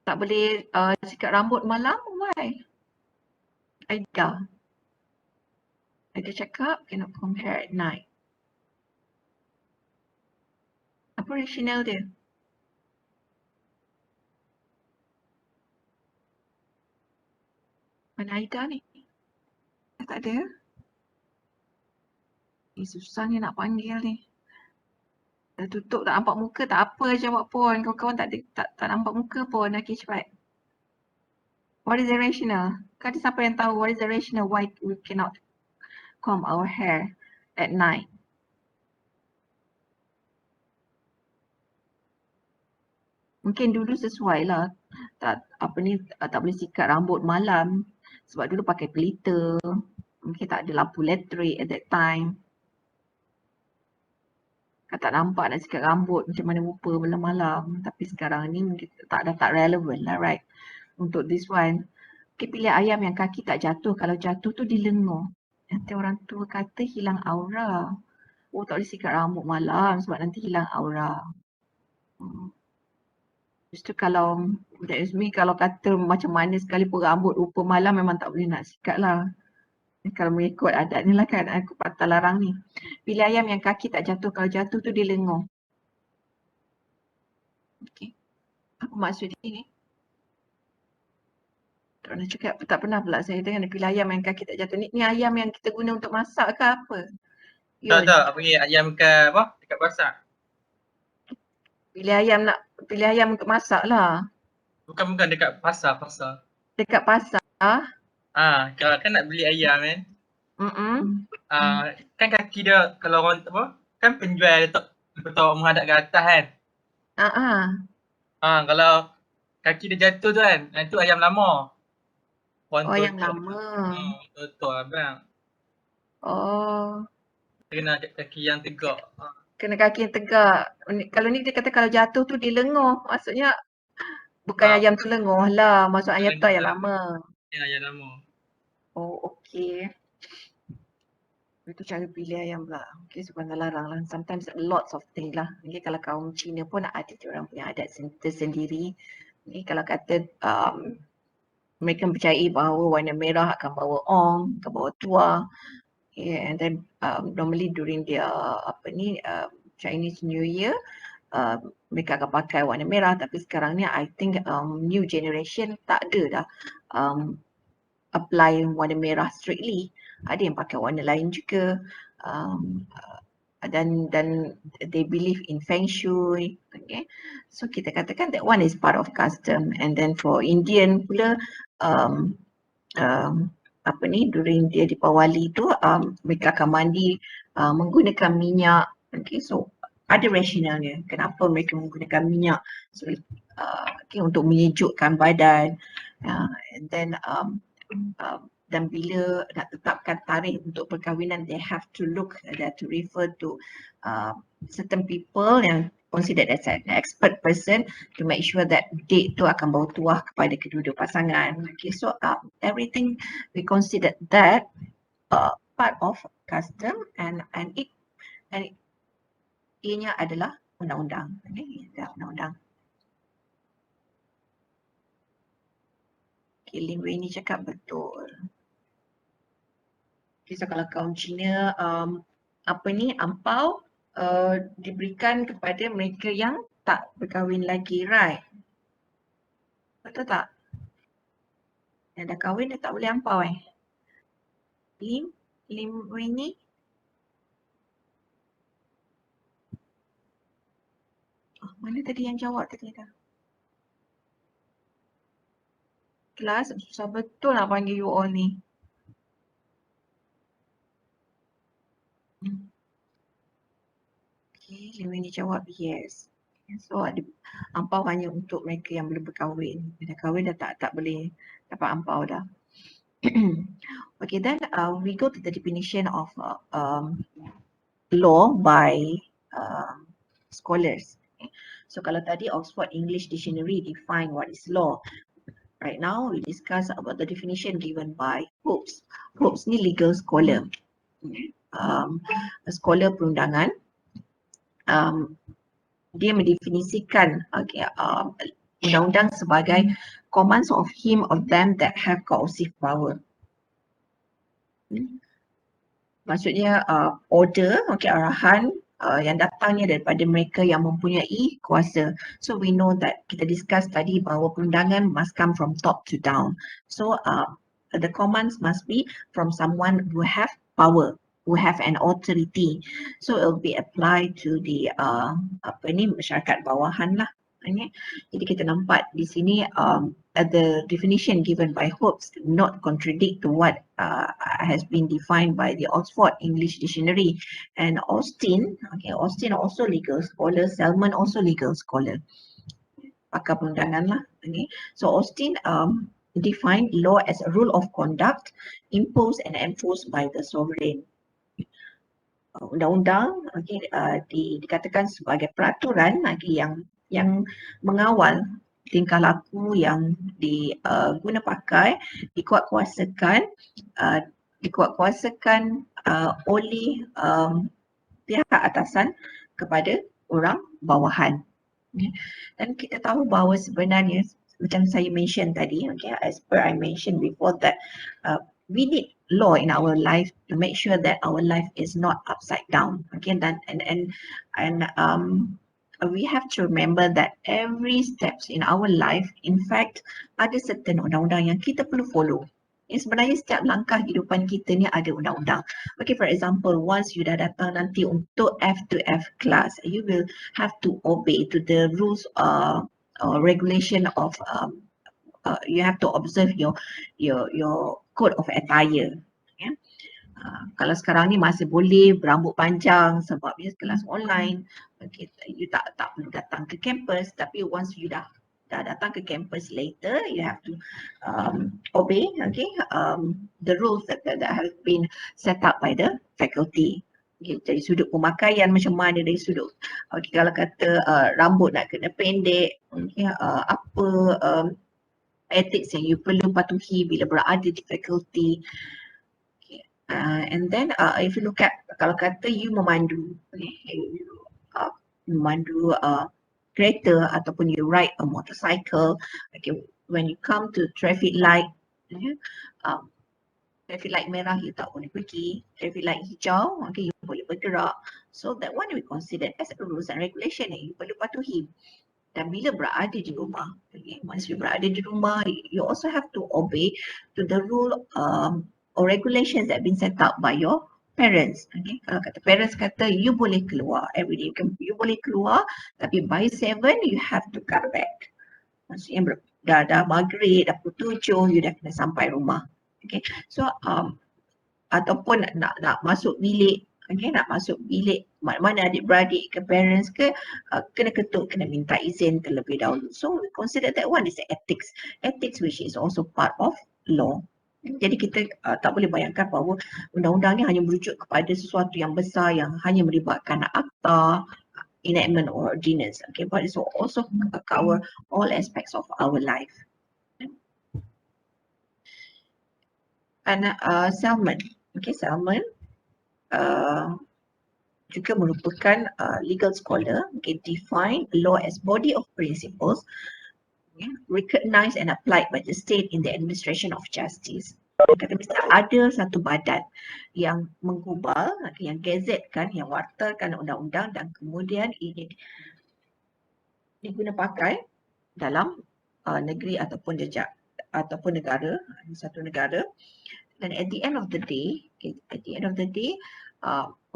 Tak boleh sikat rambut malam, why? Aida cakap cannot comb hair at night. Apa rasional dia? Mana Aida ni? Tak ada. Susah ni nak panggil ni. Dah tutup tak nampak muka, tak apa jawab pun. Kawan-kawan tak nampak muka pun. Okay, cepat. What is the rationale? Kan ada siapa yang tahu what is the rationale why we cannot comb our hair at night? Mungkin dulu sesuai lah. Tak boleh sikat rambut malam. Sebab dulu pakai pelita. Mungkin tak ada lampu elektrik at that time. tak nampak nak sikat rambut macam mana rupa malam-malam. Tapi sekarang ni dah tak relevant lah, right? Untuk this one. Okay, pilih ayam yang kaki tak jatuh. Kalau jatuh tu dilengur. Nanti orang tua kata hilang aura. Oh, tak boleh sikat rambut malam sebab nanti hilang aura. Lepas tu kalau, that is me, kalau kata macam mana sekalipun rambut rupa malam memang tak boleh nak sikat lah. Kalau mengikut adat ni lah kan, aku patah larang ni. Pilih ayam yang kaki tak jatuh. Kalau jatuh tu dia lengur. Okay. Apa maksud dia ni? Tak pernah cakap, tak pernah pula saya dengar pilih ayam yang kaki tak jatuh. Ni ayam yang kita guna untuk masak ke apa? Yun. Tak, apa ni ayam ke apa? Dekat pasar. Pilih ayam untuk masak lah. Bukan dekat pasar. Dekat pasar. Kalau kan nak beli ayam kan. Kan kaki dia kalau orang apa? Kan penjual letak menghadap ke atas kan. Kalau kaki dia jatuh tu kan, itu ayam lama. Ayam lama. Betul abang. Oh. Kena kaki yang tegak. Kena kaki yang tegak. Kalau ni dia kata kalau jatuh tu dia lengur. Maksudnya bukan ayam tu lengur lah. Maksud ayam tu ayam lama. Ya, ayam lama. Oh, okey. Itu cara pilih ayam pula. Okay, sebenarnya larang lah. Sometimes lots of things lah. Okay, kalau kaum Cina pun ada orang punya adat tersendiri. Okay, kalau kata mereka percayai bahawa warna merah akan bawa ong, akan bawa tua. Okay, and then normally during their Chinese New Year, mereka akan pakai warna merah. Tapi sekarang ni I think new generation tak ada dah apply warna merah strictly. Ada yang pakai warna lain juga. Dan they believe in feng shui. Okay, so kita katakan that one is part of custom. And then for Indian pula, during dia Deepawali tu, mereka akan mandi menggunakan minyak. Okay, so ada rasionalnya kenapa mereka menggunakan minyak. So untuk menyejukkan badan. And then dan bila nak tetapkan tarikh untuk perkahwinan, they have to refer to certain people yang considered as an expert person to make sure that date tu akan bawa tuah kepada kedua-dua pasangan. Okay, so everything we consider that part of custom and ianya adalah undang-undang. Okay, undang-undang. Okay, Lin Wei ni cakap betul. Okay, so kalau kaum Cina ampau diberikan kepada mereka yang tak berkahwin lagi, right? Betul tak? Yang dah kahwin dah tak boleh ampau Lim Wei ni? Mana tadi yang jawab tadi dah? Kelas susah betul nak panggil you all ni. Okay, Lim Wei ni jawab yes. So ampau hanya untuk mereka yang belum berkahwin. Dah kahwin dah tak boleh dapat ampau dah. Okay, then we go to the definition of law by scholars. Okay. So kalau tadi Oxford English Dictionary define what is law. Right now we discuss about the definition given by Hobbes. Hobbes ni legal scholar. A scholar perundangan. Dia mendefinisikan undang-undang sebagai commands of him or them that have coercive power. Maksudnya order, arahan yang datangnya daripada mereka yang mempunyai kuasa. So we know that kita discuss tadi bahawa perundangan must come from top to down. So the commands must be from someone who have power, who have an authority. So it will be applied to the masyarakat bawahan lah. Jadi kita nampak di sini the definition given by Hobbes not contradict to what has been defined by the Oxford English Dictionary and Austin. Okay, Austin also legal scholar, Selman also legal scholar. Pakar perundangan lah. Okay. So Austin defined law as a rule of conduct imposed and enforced by the sovereign. undang-undang dikatakan sebagai peraturan yang mengawal tingkah laku yang diguna pakai, dikuatkuasakan oleh pihak atasan kepada orang bawahan. Dan kita tahu bahawa sebenarnya macam saya mention tadi, as per I mentioned before that we need law in our life to make sure that our life is not upside down. We have to remember that every steps in our life, in fact, ada certain undang-undang yang kita perlu follow. Sebenarnya setiap langkah kehidupan kita ni ada undang-undang. Okay, for example, once you dah datang nanti untuk F2F class, you will have to obey to the rules or regulation of you have to observe your code of attire. Yeah. Kalau sekarang ni masih boleh berambut panjang sebab dia kelas online, okay, you tak perlu datang ke campus, tapi once you dah datang ke campus later, you have to obey the rules that have been set up by the faculty. Okay, dari sudut pemakaian macam mana, dari sudut kalau kata rambut nak kena pendek, ethics yang you perlu patuhi bila berada di faculty. And then if you look at, kalau kata you memandu, memandu kereta ataupun you ride a motorcycle, okay, when you come to traffic light, traffic light merah you tak boleh pergi, traffic light hijau, okay, you boleh bergerak. So that one we consider as a rules and regulation yang you perlu patuhi. Dan bila berada di rumah, okay, once you berada di rumah, you also have to obey to the rule or regulations that have been set up by your parents. Okay, kalau kata parents kata you boleh keluar every day, you boleh keluar, tapi by 7 you have to come back. Maksudnya dah maghrib, dah pukul 7, you dah kena sampai rumah. Okay, so ataupun nak masuk bilik, okay, nak masuk bilik mana adik-beradik ke parents ke, kena ketuk, kena minta izin terlebih dahulu. So we consider that one is ethics which is also part of law. Jadi kita tak boleh bayangkan bahawa undang-undang ni hanya merujuk kepada sesuatu yang besar yang hanya melibatkan akta, enactment or ordinance. Okay, but it's also cover all aspects of our life. And Salman, okay, Salman juga merupakan legal scholar. Okay, define law as body of principles recognized and applied by the state in the administration of justice. Kata mesti ada satu badan yang menggubal, yang gazetkan, yang wartakan undang-undang dan kemudian ini diguna pakai dalam negeri ataupun negara, satu negara. Dan at the end of the day,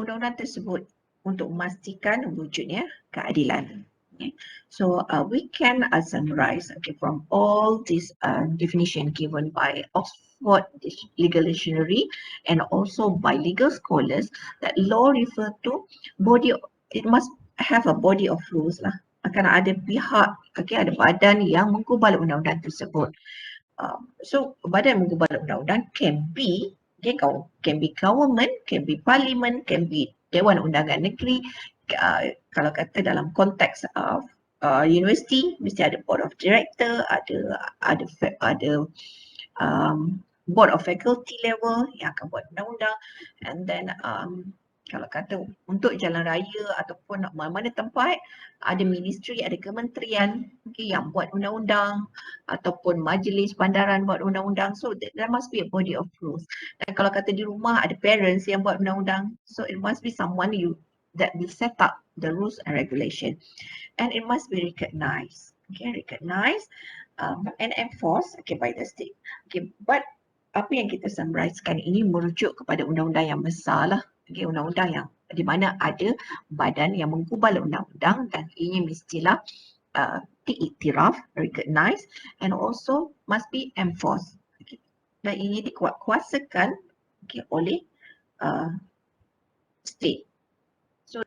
undang-undang tersebut untuk memastikan wujudnya keadilan. Okay. So we can summarize from all this definition given by Oxford Legal Dictionary and also by legal scholars that law refer to it must have a body of rules lah. Akan ada pihak, ada badan yang menggubal undang-undang tersebut. So badan menggubal undang-undang can be government, can be parliament, can be Dewan Undangan Negeri. Kalau kata dalam konteks of university, mesti ada board of director, ada board of faculty level yang akan buat undang-undang. And then kalau kata untuk jalan raya ataupun mana-mana tempat, ada ministry, ada kementerian yang buat undang-undang ataupun majlis bandaran buat undang-undang. So there must be a body of rules. Dan kalau kata di rumah ada parents yang buat undang-undang, so it must be someone that will set up the rules and regulation, and it must be recognized, and enforced by the state. But apa yang kita summarizekan ini merujuk kepada undang-undang yang besar lah, undang-undang yang di mana ada badan yang menggubal undang-undang dan ini mestilah diiktiraf, recognized, and also must be enforced. Dan ini dikuatkuasakan oleh state. So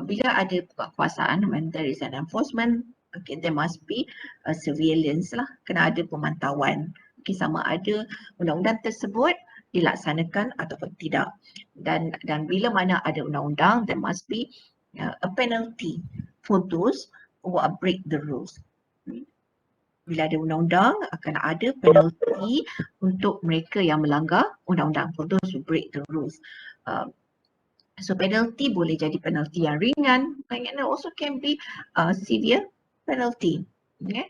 bila ada penguasaan, when there is an enforcement, there must be a surveillance lah, kena ada pemantauan. Sama ada undang-undang tersebut dilaksanakan ataupun tidak. Dan bila mana ada undang-undang, there must be a penalty for those who break the rules. Bila ada undang-undang, akan ada penalty untuk mereka yang melanggar undang-undang, for those who break the rules. So penalty boleh jadi penalty yang ringan, and also can be severe penalty. Okay?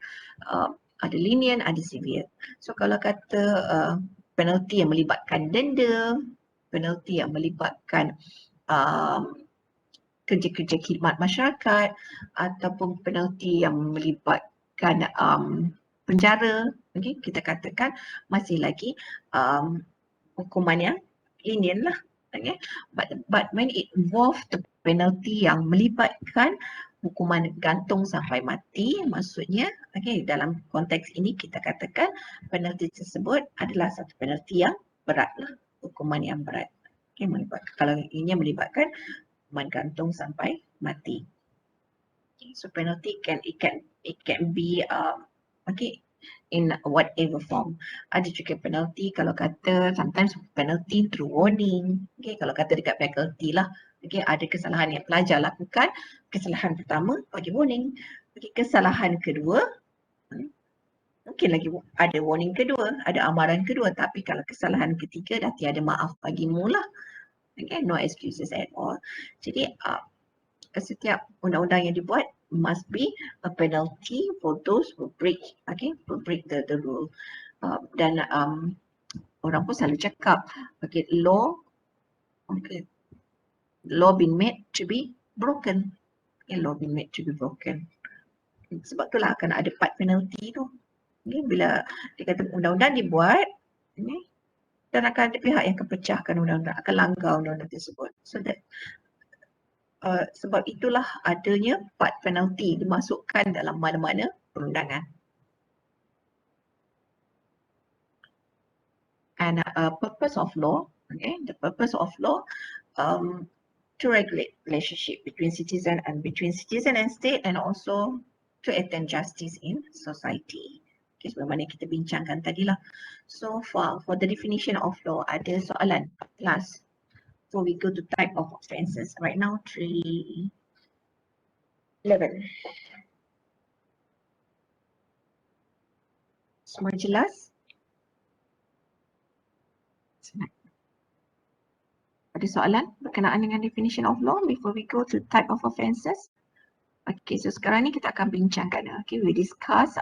Ada lenient, ada severe. So kalau kata penalty yang melibatkan denda, penalty yang melibatkan kerja-kerja khidmat masyarakat, ataupun penalty yang melibatkan penjara, okay, kita katakan masih lagi hukuman yang lenient lah. Okay. But when it involve the penalty yang melibatkan hukuman gantung sampai mati, maksudnya okay, dalam konteks ini kita katakan penalty tersebut adalah satu penalty yang berat lah, hukuman yang berat. Okay, kalau ini melibatkan hukuman gantung sampai mati. Okay, so penalty it can be okay, in whatever form. Ada juga penalty kalau kata sometimes penalty through warning. Okay, kalau kata dekat faculty lah, okay, ada kesalahan yang pelajar lakukan, kesalahan pertama bagi warning. Okay, kesalahan kedua mungkin lagi ada warning kedua, ada amaran kedua, tapi kalau kesalahan ketiga dah tiada maaf bagimu lah. Okay, no excuses at all. Jadi setiap undang-undang yang dibuat must be a penalty for those who break, okay, who break the rule. Dan orang pun selalu cakap, okay, law been made to be broken. Okay, law been made to be broken. Sebab itulah akan ada part penalty tu. Okay, bila dia kata undang-undang dibuat, okay, dan akan ada pihak yang akan pecahkan undang-undang, akan langgar undang-undang tersebut. So that sebab itulah adanya part penalty dimasukkan dalam mana-mana perundangan. And purpose of law, okay, the purpose of law to regulate relationship between citizen and state, and also to attain justice in society. Okay, sebagaimana kita bincangkan tadi lah. So for the definition of law, ada soalan kelas. So we go to type of offences. Right now, 311. Semua jelas? Ada soalan berkenaan dengan definition of law before we go to type of offences? Okay, so sekarang ni kita akan bincangkan. Okay, we discuss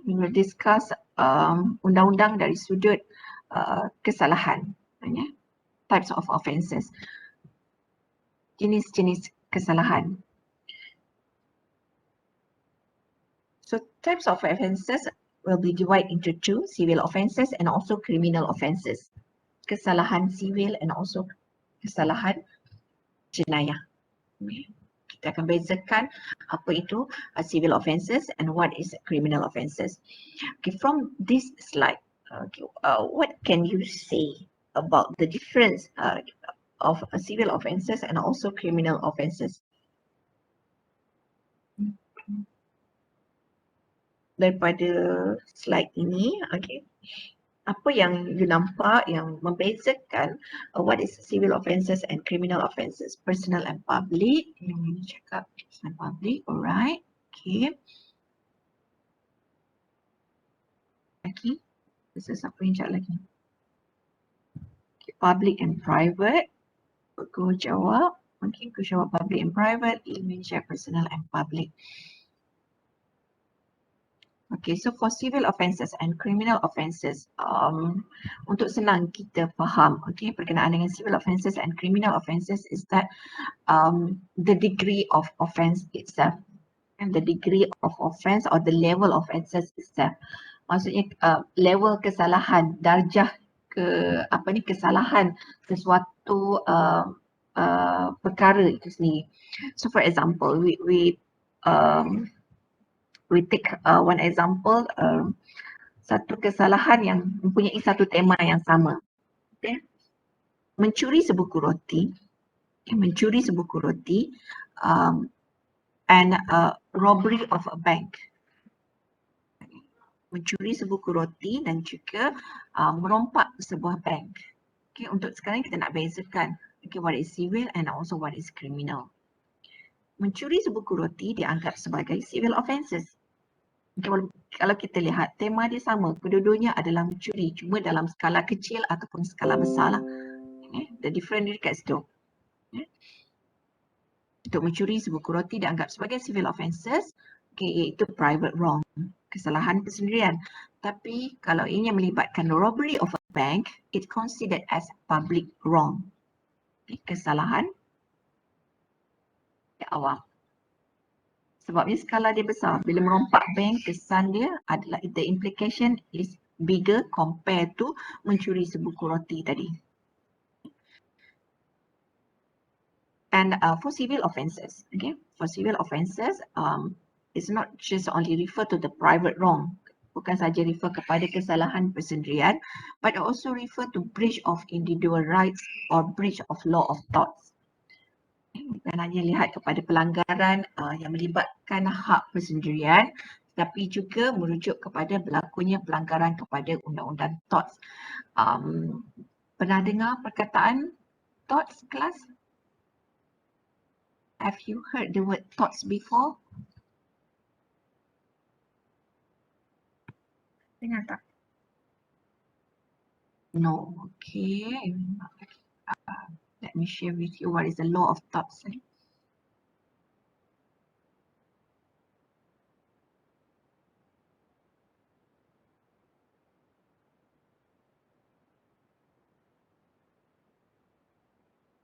we will discuss undang-undang dari sudut kesalahan, types of offences, jenis-jenis kesalahan. So types of offences will be divided into two, civil offences and also criminal offences. Kesalahan sivil and also kesalahan jenayah. Kita akan bezakan apa itu civil offences and what is criminal offences. Okay, from this slide, okay, what can you say about the difference of civil offences and also criminal offences? Daripada slide ini, okay, apa yang you nampak yang membezakan what is civil offences and criminal offences? Personal and public. Ini cakap personal and public, alright. Okay. Okay. This is apa yang cakap lagi? Okay, public and private. Go jawab. Okay, go jawab public and private. Ini cakap personal and public. Okay, so for civil offences and criminal offences, untuk senang kita faham, okay, berkenaan dengan civil offences and criminal offences is that the degree of offence itself, and the degree of offence or the level of offences itself. Maksudnya level kesalahan, darjah kesalahan sesuatu perkara itu sendiri. So for example, we take one example, satu kesalahan yang mempunyai satu tema yang sama. Okay. Mencuri sebuku roti, and robbery of a bank. mencuri sebuku roti dan juga merompak sebuah bank. Okay, untuk sekarang kita nak bezakan what is civil and also what is criminal. Mencuri sebuku roti dianggap sebagai civil offences. Okay, kalau kita lihat tema dia sama, kedua-duanya adalah mencuri, cuma dalam skala kecil ataupun skala besar lah. Okay, the difference dia dekat situ. Okay. Untuk mencuri sebuku roti dianggap sebagai civil offences, iaitu private wrong, kesalahan persendirian. Tapi kalau ini melibatkan robbery of a bank, it considered as public wrong. Kesalahan awam. Sebabnya skala dia besar. Bila merompak bank, kesan dia adalah the implication is bigger compared to mencuri sebuku roti tadi. And for civil offences, for civil offences, it's not just only refer to the private wrong, bukan saja refer kepada kesalahan persendirian, but also refer to breach of individual rights or breach of law of torts. Bukan hanya lihat kepada pelanggaran yang melibatkan hak persendirian, tapi juga merujuk kepada berlakunya pelanggaran kepada undang-undang torts. Pernah dengar perkataan torts, kelas? Have you heard the word torts before? Dengar tak? No, okay. Let me share with you what is the law of torts.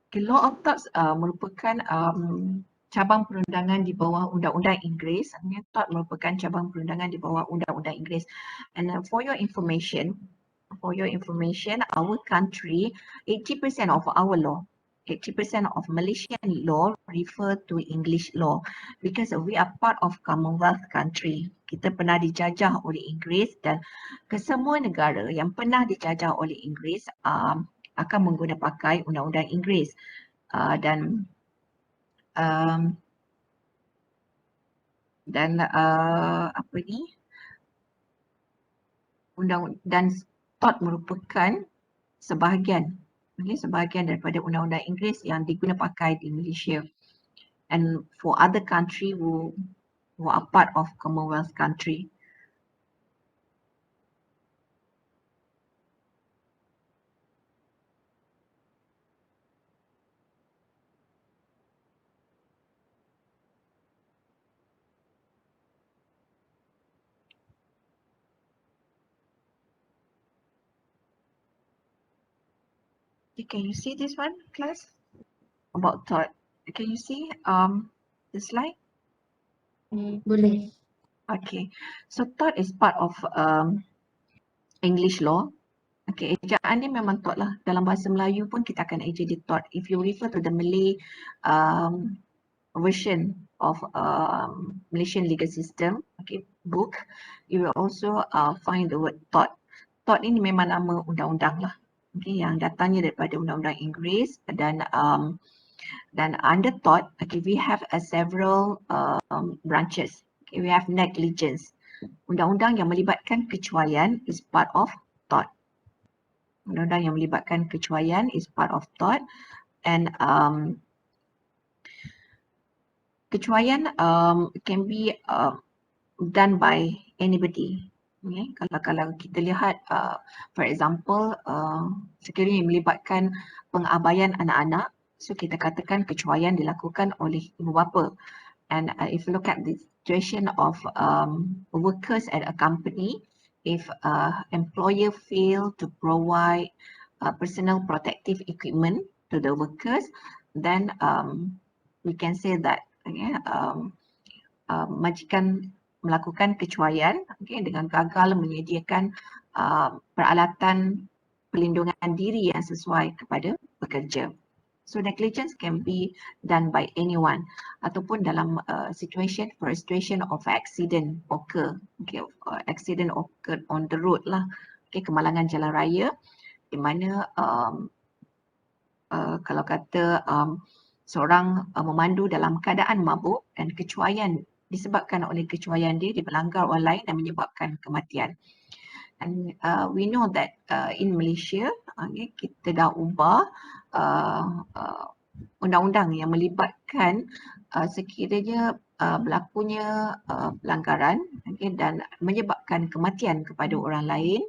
Okay, law of torts merupakan cabang perundangan di bawah Undang-Undang Inggeris. Tort merupakan cabang perundangan di bawah Undang-Undang Inggeris. And for your information, our country, 80% of our law, 80% of Malaysian law refer to English law because we are part of Commonwealth country. Kita pernah dijajah oleh Inggeris dan kesemua negara yang pernah dijajah oleh Inggeris akan menggunakan pakai Undang-Undang Inggeris. Dan apa ni? Dan tort merupakan sebahagian daripada Undang-Undang Inggeris yang digunakan pakai di Malaysia. And for other country who are part of Commonwealth country. Can you see this one, class? About tort. Can you see the slide? Boleh. Okay. So tort is part of English law. Okay, ejaan ni memang tort lah. Dalam bahasa Melayu pun kita akan eja di tort. If you refer to the Malay version of Malaysian legal system, book, you will also find the word tort. Tort ini memang nama undang-undang lah. Yang datangnya daripada Undang-Undang Inggeris dan under tort, we have several branches. We have negligence. Undang-undang yang melibatkan kecuaian is part of tort. Undang-undang yang melibatkan kecuaian is part of tort, and kecuaian can be done by anybody. Kalau kita lihat, for example, sekiranya melibatkan pengabaian anak-anak, so kita katakan kecuaian dilakukan oleh ibu bapa. And if you look at the situation of workers at a company, if employer fail to provide personal protective equipment to the workers, then we can say that majikan melakukan kecuaian dengan gagal menyediakan peralatan perlindungan diri yang sesuai kepada pekerja. So negligence can be done by anyone ataupun dalam situation of accident occur. Accident occurred on the road lah. Kemalangan jalan raya di mana kalau kata seorang memandu dalam keadaan mabuk dan kecuaian disebabkan oleh kecuaian dia melanggar orang lain dan menyebabkan kematian. And we know that in Malaysia, kita dah ubah undang-undang yang melibatkan sekiranya berlakunya pelanggaran dan menyebabkan kematian kepada orang lain,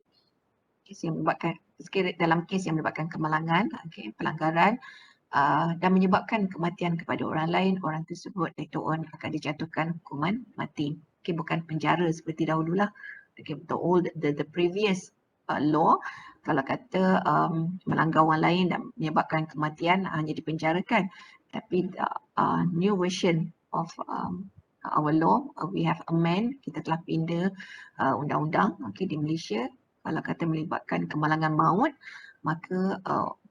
kes yang melibatkan dalam kes yang melibatkan kemalangan, pelanggaran dan menyebabkan kematian kepada orang lain, orang tersebut later on akan dijatuhkan hukuman mati. Bukan penjara seperti dahululah. The previous law, kalau kata melanggar orang lain dan menyebabkan kematian hanya dipenjarakan. Tapi new version of our law, we have amend, kita telah pindah undang-undang di Malaysia. Kalau kata melibatkan kemalangan maut, maka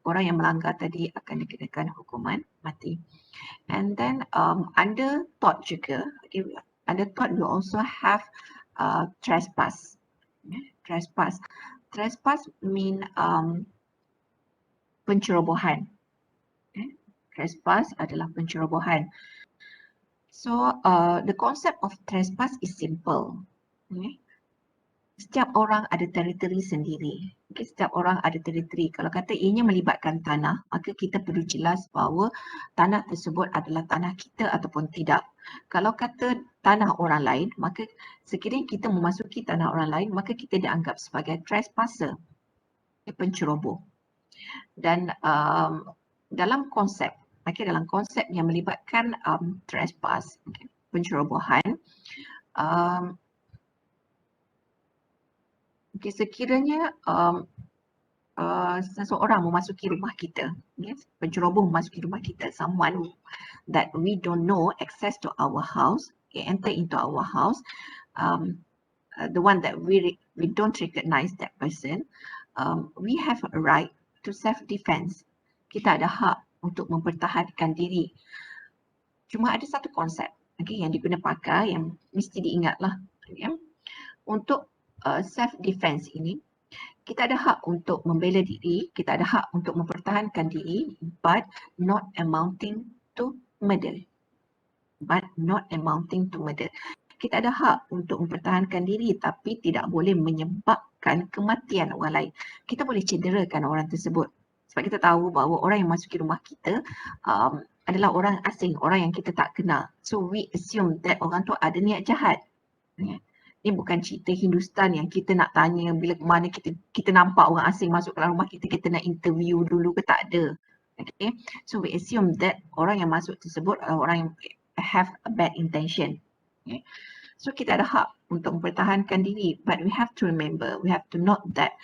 orang yang melanggar tadi akan dikenakan hukuman mati. And then under tort juga, under tort you also have trespass. Trespass mean pencerobohan. Trespass adalah pencerobohan. So the concept of trespass is simple. Setiap orang ada teritori sendiri. Setiap orang ada teritori. Kalau kata ianya melibatkan tanah, maka kita perlu jelas bahawa tanah tersebut adalah tanah kita ataupun tidak. Kalau kata tanah orang lain, maka sekiranya kita memasuki tanah orang lain, maka kita dianggap sebagai trespasser, penceroboh. Dan dalam konsep yang melibatkan trespass, pencerobohan, sekiranya seseorang memasuki rumah kita, penceroboh memasuki rumah kita, someone that we don't know access to our house, enter into our house, the one that we don't recognize that person, we have a right to self-defense. Kita ada hak untuk mempertahankan diri. Cuma ada satu konsep yang diguna pakai yang mesti diingatlah. Untuk self-defense ini, kita ada hak untuk membela diri, kita ada hak untuk mempertahankan diri, but not amounting to murder. Kita ada hak untuk mempertahankan diri tapi tidak boleh menyebabkan kematian orang lain. Kita boleh cederakan orang tersebut. Sebab kita tahu bahawa orang yang masuki rumah kita adalah orang asing, orang yang kita tak kenal. So we assume that orang tu ada niat jahat. Ini bukan cerita Hindustan yang kita nak tanya bila mana kita nampak orang asing masuk ke dalam rumah kita, kita nak interview dulu ke, tak ada. Okay. So we assume that orang yang masuk tersebut adalah orang yang have a bad intention. Okay. So kita ada hak untuk mempertahankan diri, but we have to remember, we have to note that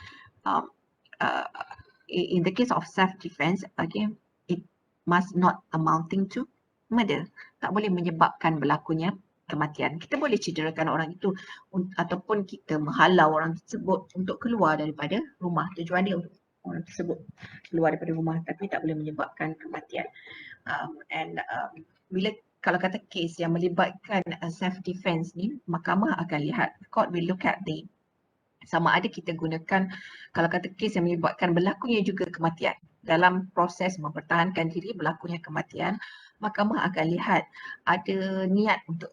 in the case of self-defense, again, it must not amounting to murder. Tak boleh menyebabkan berlakunya kematian. Kita boleh cederakan orang itu ataupun kita menghalau orang tersebut untuk keluar daripada rumah. Tujuan dia untuk orang tersebut keluar daripada rumah, tapi tak boleh menyebabkan kematian. Bila kalau kata kes yang melibatkan self-defense ni, mahkamah akan lihat, court will look at the sama ada kita gunakan, kalau kata kes yang melibatkan berlakunya juga kematian. Dalam proses mempertahankan diri berlakunya kematian, mahkamah akan lihat ada niat untuk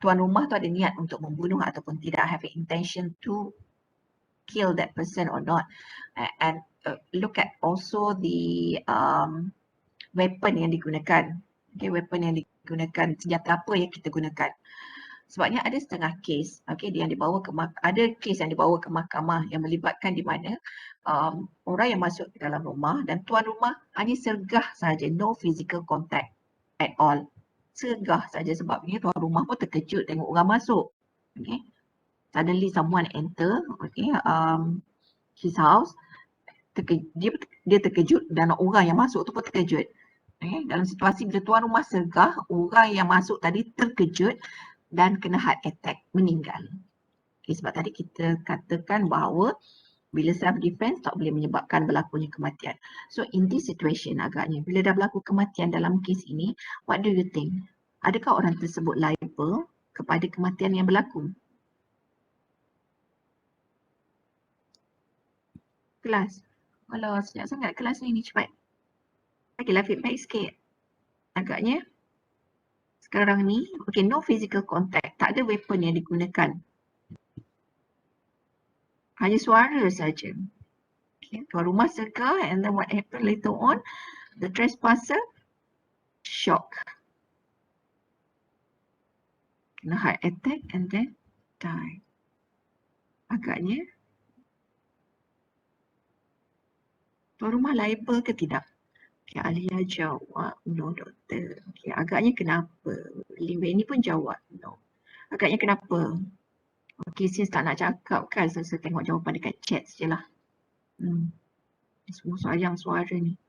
tuan rumah tu ada niat untuk membunuh ataupun tidak, have an intention to kill that person or not, and look at also the weapon yang digunakan, weapon yang digunakan, senjata apa yang kita gunakan. Sebabnya ada setengah kes, yang dibawa ke ada kes yang dibawa ke mahkamah yang melibatkan di mana orang yang masuk ke dalam rumah dan tuan rumah hanya sergah saja, no physical contact at all. Sergah saja, sebabnya tuan rumah pun terkejut tengok orang masuk. Suddenly someone enter his house, dia terkejut dan orang yang masuk tu pun terkejut. Dalam situasi bila tuan rumah sergah, orang yang masuk tadi terkejut dan kena heart attack, meninggal. Sebab tadi kita katakan bahawa bila self-defense tak boleh menyebabkan berlakunya kematian. So in this situation agaknya, bila dah berlaku kematian dalam kes ini, what do you think? Adakah orang tersebut liable kepada kematian yang berlaku? Kelas. Kalau sejak sangat kelas ni cepat. Bagilah feedback sikit. Agaknya sekarang ni, okay, no physical contact, tak ada weapon yang digunakan. Hanya suara saja. Okay, tuan rumah sergah, and then what happened later on, the trespasser shock, kena heart attack and then die. Agaknya tuan rumah liable ke tidak? Okay, Alia jawab, no doktor. Okay, agaknya kenapa? Lim ni pun jawab, no. Agaknya kenapa? Okay, since tak nak cakap kan, saya tengok jawapan dekat chat je lah. Semua sayang suara ni.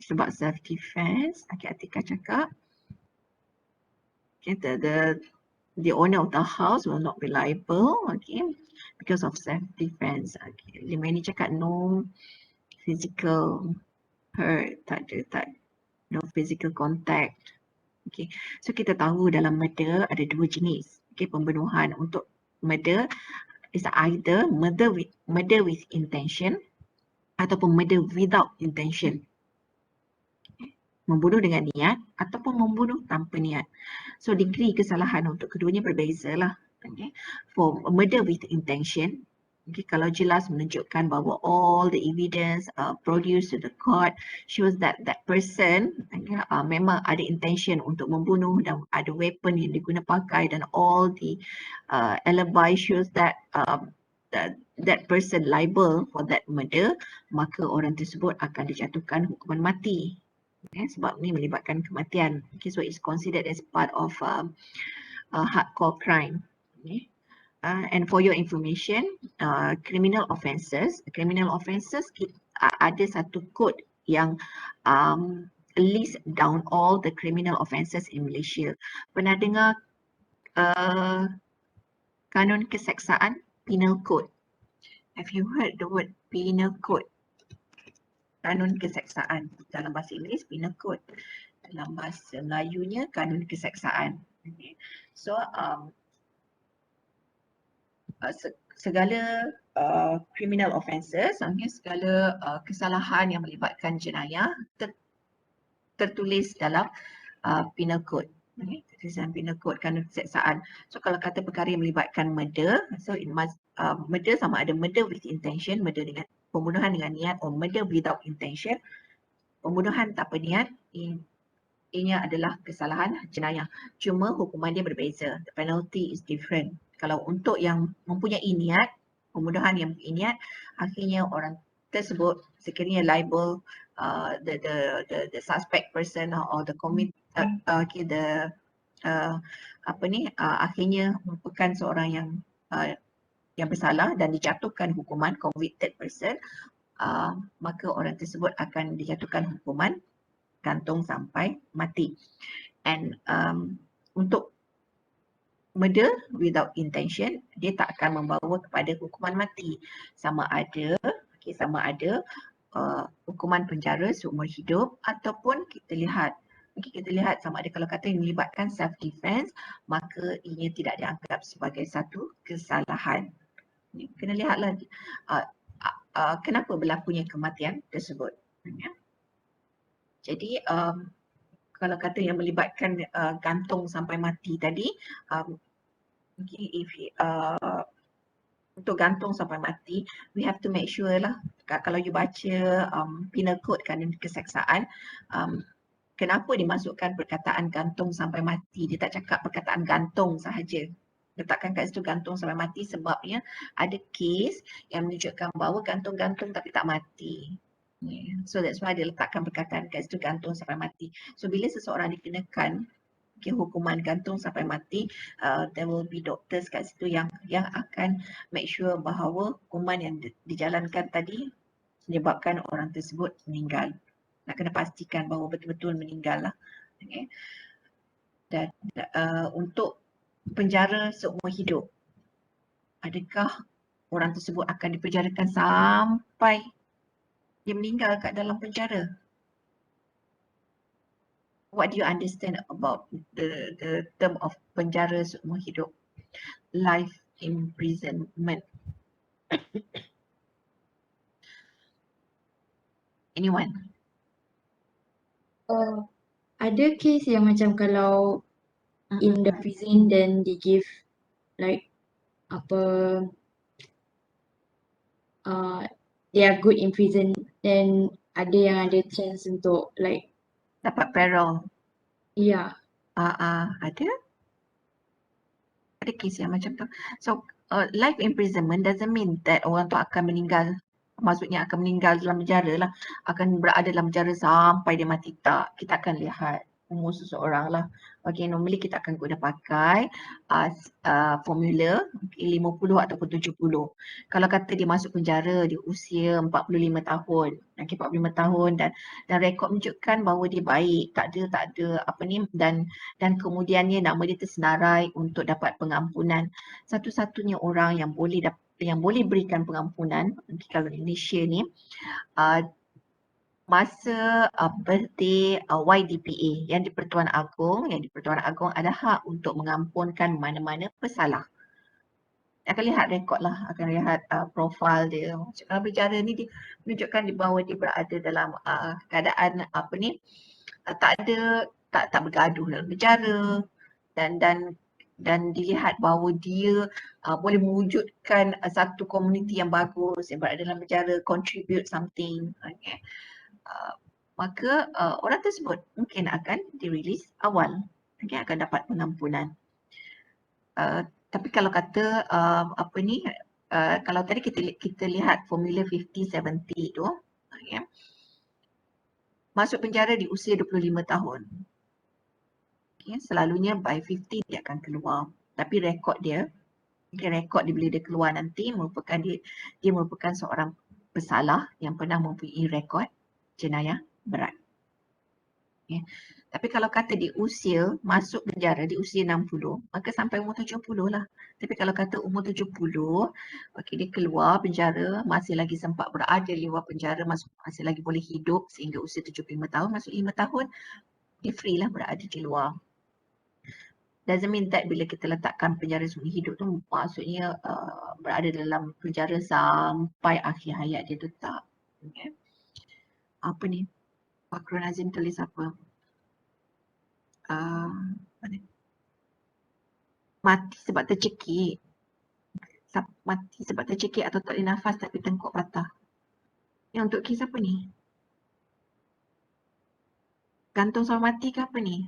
Sebab self defense, okay, Atika cakap, okay, the owner of the house will not be liable, okay, because of self defense. Okay, Lima ni cakap no physical hurt, tak ada, no physical contact. Okay, so kita tahu dalam murder ada dua jenis. Okay, pembunuhan untuk murder is either murder with intention ataupun murder without intention. Membunuh dengan niat ataupun membunuh tanpa niat. So degree kesalahan untuk keduanya berbeza lah. Okay. For murder with intention, okay, kalau jelas menunjukkan bahawa all the evidence produced to the court shows that that person memang ada intention untuk membunuh dan ada weapon yang diguna pakai, dan all the alibi shows that that person liable for that murder, maka orang tersebut akan dijatuhkan hukuman mati. Okay, sebab ni melibatkan kematian. Okay, so it's considered as part of a hardcore crime. Okay. And for your information, criminal offences ada satu code yang list down all the criminal offences in Malaysia. Pernah dengar kanun keseksaan, penal code? Have you heard the word penal code? Kanun keseksaan. Dalam bahasa Inggeris, penal code. Dalam bahasa Melayunya, kanun keseksaan. Okay. So, segala criminal offences, segala kesalahan yang melibatkan jenayah tertulis dalam penal code. Okay. Tertulis dalam penal code, kanun keseksaan. So, kalau kata perkara yang melibatkan murder, so it must, murder sama ada murder with intention, murder dengan pembunuhan dengan niat, or murder without intention, pembunuhan tanpa niat, ianya adalah kesalahan jenayah. Cuma hukuman dia berbeza. The penalty is different. Kalau untuk yang mempunyai niat, pembunuhan yang mempunyai niat, akhirnya orang tersebut sekiranya liable, the suspect person or the akhirnya merupakan seorang yang bersalah dan dijatuhkan hukuman, convicted person, maka orang tersebut akan dijatuhkan hukuman gantung sampai mati. And untuk murder without intention, dia tak akan membawa kepada hukuman mati. Sama ada hukuman penjara seumur hidup, ataupun kita lihat sama ada kalau kata yang melibatkan self defense, maka ianya tidak dianggap sebagai satu kesalahan. Kena lihatlah kenapa berlakunya kematian tersebut. Jadi kalau kata yang melibatkan gantung sampai mati tadi, untuk gantung sampai mati, we have to make sure lah, kalau you baca penal code kanun keseksaan, kenapa dimasukkan perkataan gantung sampai mati, dia tak cakap perkataan gantung sahaja. Letakkan kat situ gantung sampai mati sebabnya ada kes yang menunjukkan bahawa gantung-gantung tapi tak mati. So that's why dia letakkan perkataan kat situ gantung sampai mati. So bila seseorang dikenakan hukuman gantung sampai mati, there will be doctors kat situ yang akan make sure bahawa hukuman yang dijalankan tadi menyebabkan orang tersebut meninggal. Nak kena pastikan bahawa betul-betul meninggal lah. Okay. Dan untuk penjara seumur hidup, adakah orang tersebut akan dipenjarakan sampai dia meninggal kat dalam penjara? What do you understand about the term of penjara seumur hidup? Life imprisonment. Anyone? Ada case yang macam kalau in the prison then they give like apa they are good in prison, then ada yang ada chance untuk like Dapat parole. yeah. Ada kes yang macam tu. So life imprisonment doesn't mean that orang tu akan meninggal. Maksudnya akan meninggal dalam penjara lah. Akan berada dalam penjara sampai dia mati. Tak. Kita akan lihat umur seseorang lah. Okay, normally kita akan guna pakai formula 50 ataupun 70. Kalau kata dia masuk penjara di usia 45 tahun. Okay, 45 tahun dan rekod menunjukkan bahawa dia baik. Tak ada apa ni dan kemudiannya nama dia tersenarai untuk dapat pengampunan. Satu-satunya orang yang boleh berikan pengampunan kalau di Malaysia ni masa birthday YDPA yang di-Pertuan Agong ada hak untuk mengampunkan mana-mana pesalah. Akan lihat rekod lah, akan lihat profil dia. Kalau berjara ni dia menunjukkan bahawa dia berada dalam keadaan apa ni tak bergaduh dalam penjara dan dilihat bahawa dia boleh mewujudkan satu komuniti yang bagus yang berada dalam penjara, contribute something. Okay. Maka orang tersebut mungkin akan dirilis awal, okay, akan dapat pengampunan. Tapi kalau kata apa ni kalau tadi kita lihat formula 50-70 tu, okay, masuk penjara di usia 25 tahun. Okay, selalunya by 50 dia akan keluar. Tapi rekod dia bila dia keluar nanti dia merupakan seorang pesalah yang pernah mempunyai rekod jenayah berat. Okay. Tapi kalau kata di usia masuk penjara di usia 60, maka sampai umur 70 lah. Tapi kalau kata umur 70, okay, dia keluar penjara, masih lagi sempat berada di luar penjara, masih lagi boleh hidup sehingga usia 75 tahun, masuk 5 tahun, dia free lah berada di luar. Doesn't mean that bila kita letakkan penjara seumur hidup tu maksudnya berada dalam penjara sampai akhir hayat dia tu, tak. Okay. Apa ni? Fakrul Nazim tulis apa? Mati sebab tercekik. Mati sebab tercekik atau tak ada nafas tapi tengkuk patah. Yang untuk kes apa ni? Gantung sampai mati ke apa ni?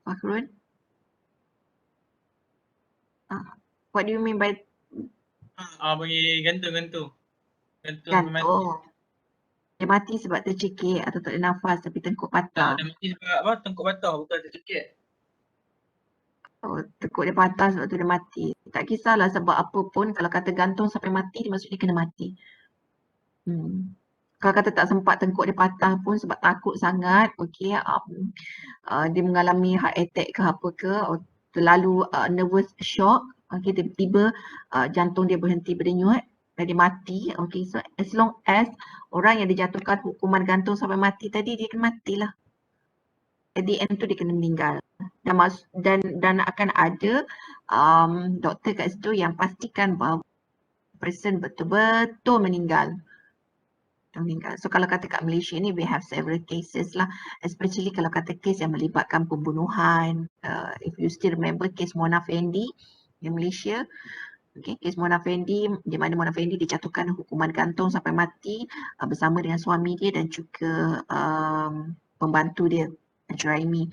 Fakrul? What do you mean by Bagi gantung sampai mati. gantung? Dia mati sebab tercekik atau tak ada nafas tapi tengkuk patah. Dia mati sebab apa? Tengkuk patah, bukan tercekik. Oh, tengkuk dia patah sebab tu dia mati. Tak kisahlah sebab apa pun, kalau kata gantung sampai mati, dia maksudnya kena mati. Kalau kata tak sempat tengkuk dia patah pun sebab takut sangat, okay, dia mengalami heart attack ke apa ke, terlalu nervous shock, okay, tiba-tiba jantung dia berhenti berdenyut, dan dia mati, okay, so as long as orang yang dijatuhkan hukuman gantung sampai mati tadi, dia kena matilah. At the end tu dia kena meninggal. Dan akan ada doktor kat situ yang pastikan bahawa person betul-betul meninggal. So kalau kata kat Malaysia ni we have several cases lah, especially kalau kata kes yang melibatkan pembunuhan. If you still remember kes Mona Fendi di Malaysia, okay, kes Mona Fendi di mana Mona Fendi dijatuhkan hukuman gantung sampai mati bersama dengan suami dia dan juga pembantu dia, Juraimi.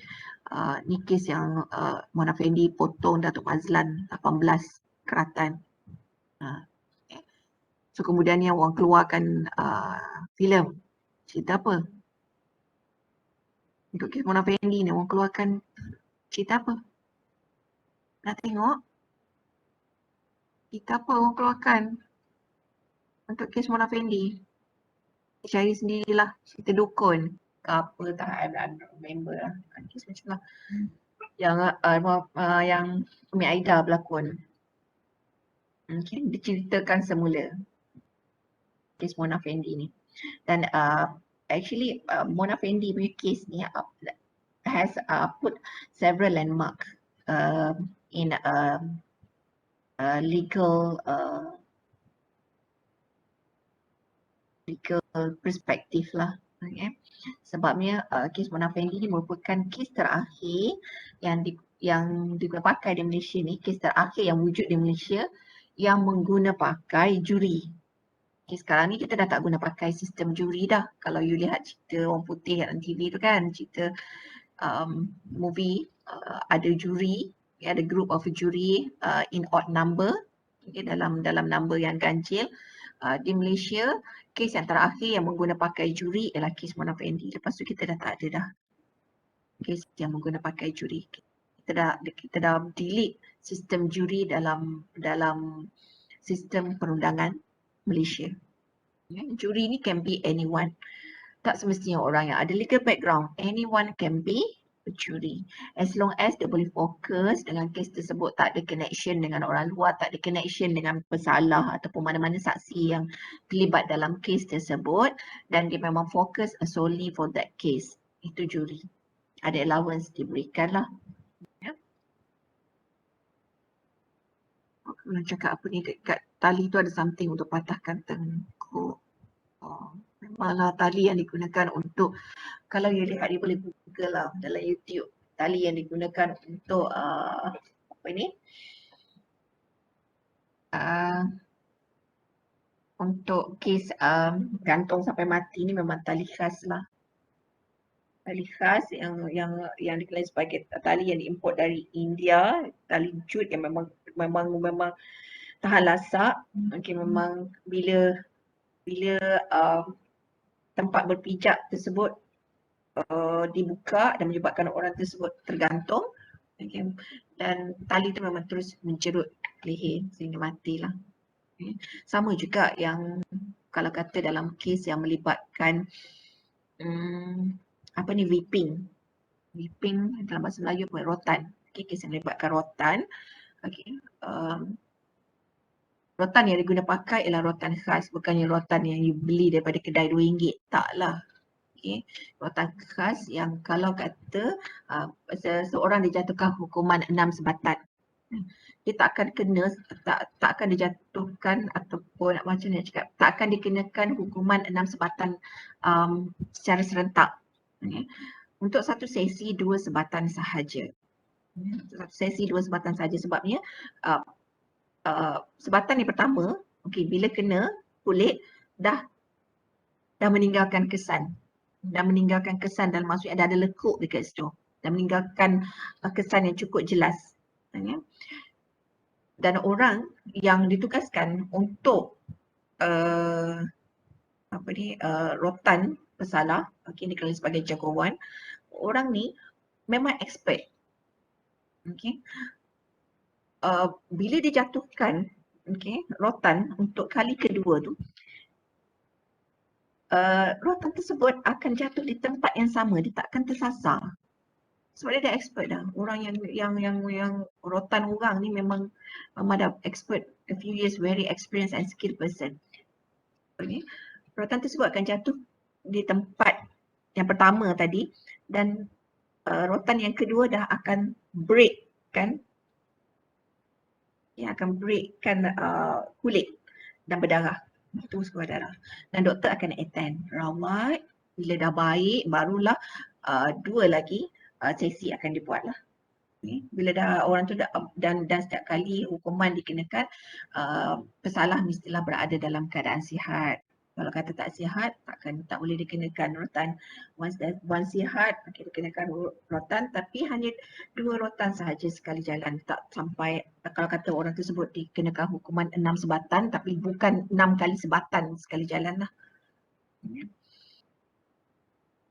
Ni kes yang Mona Fendi potong Datuk Mazlan 18 keratan. So kemudiannya orang keluarkan filem. Cerita apa? Untuk kes Mona Fendi ni orang keluarkan cerita apa? Nak tengok? Cerita apa orang keluarkan untuk kes Mona Fendi? Cari sendirilah, cerita dukun ke apa, tak, I don't remember lah. Kes macam lah. Yang Umi Aida berlakon. Okay, diceritakan semula kes Mona Fendi ni. Dan actually Mona Fendi punya case ni has put several landmark in legal perspective lah. Okay. Sebabnya kes Mona Fendi ni merupakan kes terakhir yang digunakan pakai di Malaysia ni, kes terakhir yang wujud di Malaysia yang mengguna pakai juri. Okay, sekarang ni kita dah tak guna pakai sistem juri dah. Kalau you lihat cerita orang putih dalam TV tu kan, cerita movie, ada juri, ada group of juri in odd number, okay, dalam number yang ganjil. Di Malaysia, kes yang terakhir yang mengguna pakai juri ialah kes Mona Fendi. Lepas tu kita dah tak ada dah kes yang mengguna pakai juri. Kita dah delete sistem juri dalam sistem perundangan Malaysia. Juri ni can be anyone. Tak semestinya orang yang ada legal background. Anyone can be a juri. As long as dia boleh fokus dengan kes tersebut, tak ada connection dengan orang luar, tak ada connection dengan pesalah ataupun mana-mana saksi yang terlibat dalam kes tersebut, dan dia memang fokus solely for that case. Itu juri. Ada allowance diberikan lah. Ya. Aku nak cakap apa ni, dekat tali tu ada something untuk patahkan tengkuk. Memanglah tali yang digunakan untuk, kalau you lihat, you boleh google lah dalam YouTube, tali yang digunakan untuk apa ni, untuk kes gantung sampai mati ni memang tali khas lah. Tali khas yang dikenali sebagai tali yang diimport dari India, tali jute yang memang tahan lasak. Okay, memang bila tempat berpijak tersebut dibuka dan menyebabkan orang tersebut tergantung, okay, dan tali tu memang terus menjerut leher sehingga matilah. Okay. Sama juga yang kalau kata dalam kes yang melibatkan apa ni, whipping dalam bahasa Melayu apa, rotan. Okay, kes yang melibatkan rotan. Okay. Rotan yang diguna pakai ialah rotan khas, bukannya rotan yang you beli daripada kedai RM2. Taklah. Okay. Rotan khas yang kalau kata seseorang dijatuhkan hukuman 6 sebatan, dia tak akan kena, tak akan dijatuhkan ataupun macam ni nak cakap, tak akan dikenakan hukuman 6 sebatan secara serentak. Okay. Untuk satu sesi 2 sebatan sahaja. Untuk satu sesi 2 sebatan sahaja, sebabnya sebatan yang pertama, okay, bila kena kulit dah meninggalkan kesan. Dalam maksudnya ada lekuk dekat situ. Dan meninggalkan kesan yang cukup jelas. Dan orang yang ditugaskan untuk rotan pesalah, okay, dikenali sebagai jagoan, orang ni memang expert. Okay. Bila dijatuhkan, okay, rotan untuk kali kedua tu, rotan tersebut akan jatuh di tempat yang sama, dia tak akan tersasar. Sebab dia dah expert dah. Orang yang rotan orang ni memang dah expert, a few years, very experienced and skilled person. Okay. Rotan tersebut akan jatuh di tempat yang pertama tadi, dan rotan yang kedua dah akan break kan, yang akan breakkan kulit dan berdarah, terus keluar darah, dan doktor akan attend, rawat. Bila dah baik, barulah 2 lagi sesi akan dibuatlah. Okay. Bila dah orang tu dah, dan setiap kali hukuman dikenakan, pesalah mestilah berada dalam keadaan sihat. Kalau kata tak sihat, tak boleh dikenakan rotan. Once sihat, okay, dikenakan rotan, tapi hanya 2 rotan sahaja sekali jalan. Tak sampai, kalau kata orang tersebut dikenakan hukuman 6 sebatan, tapi bukan 6 kali sebatan sekali jalan lah.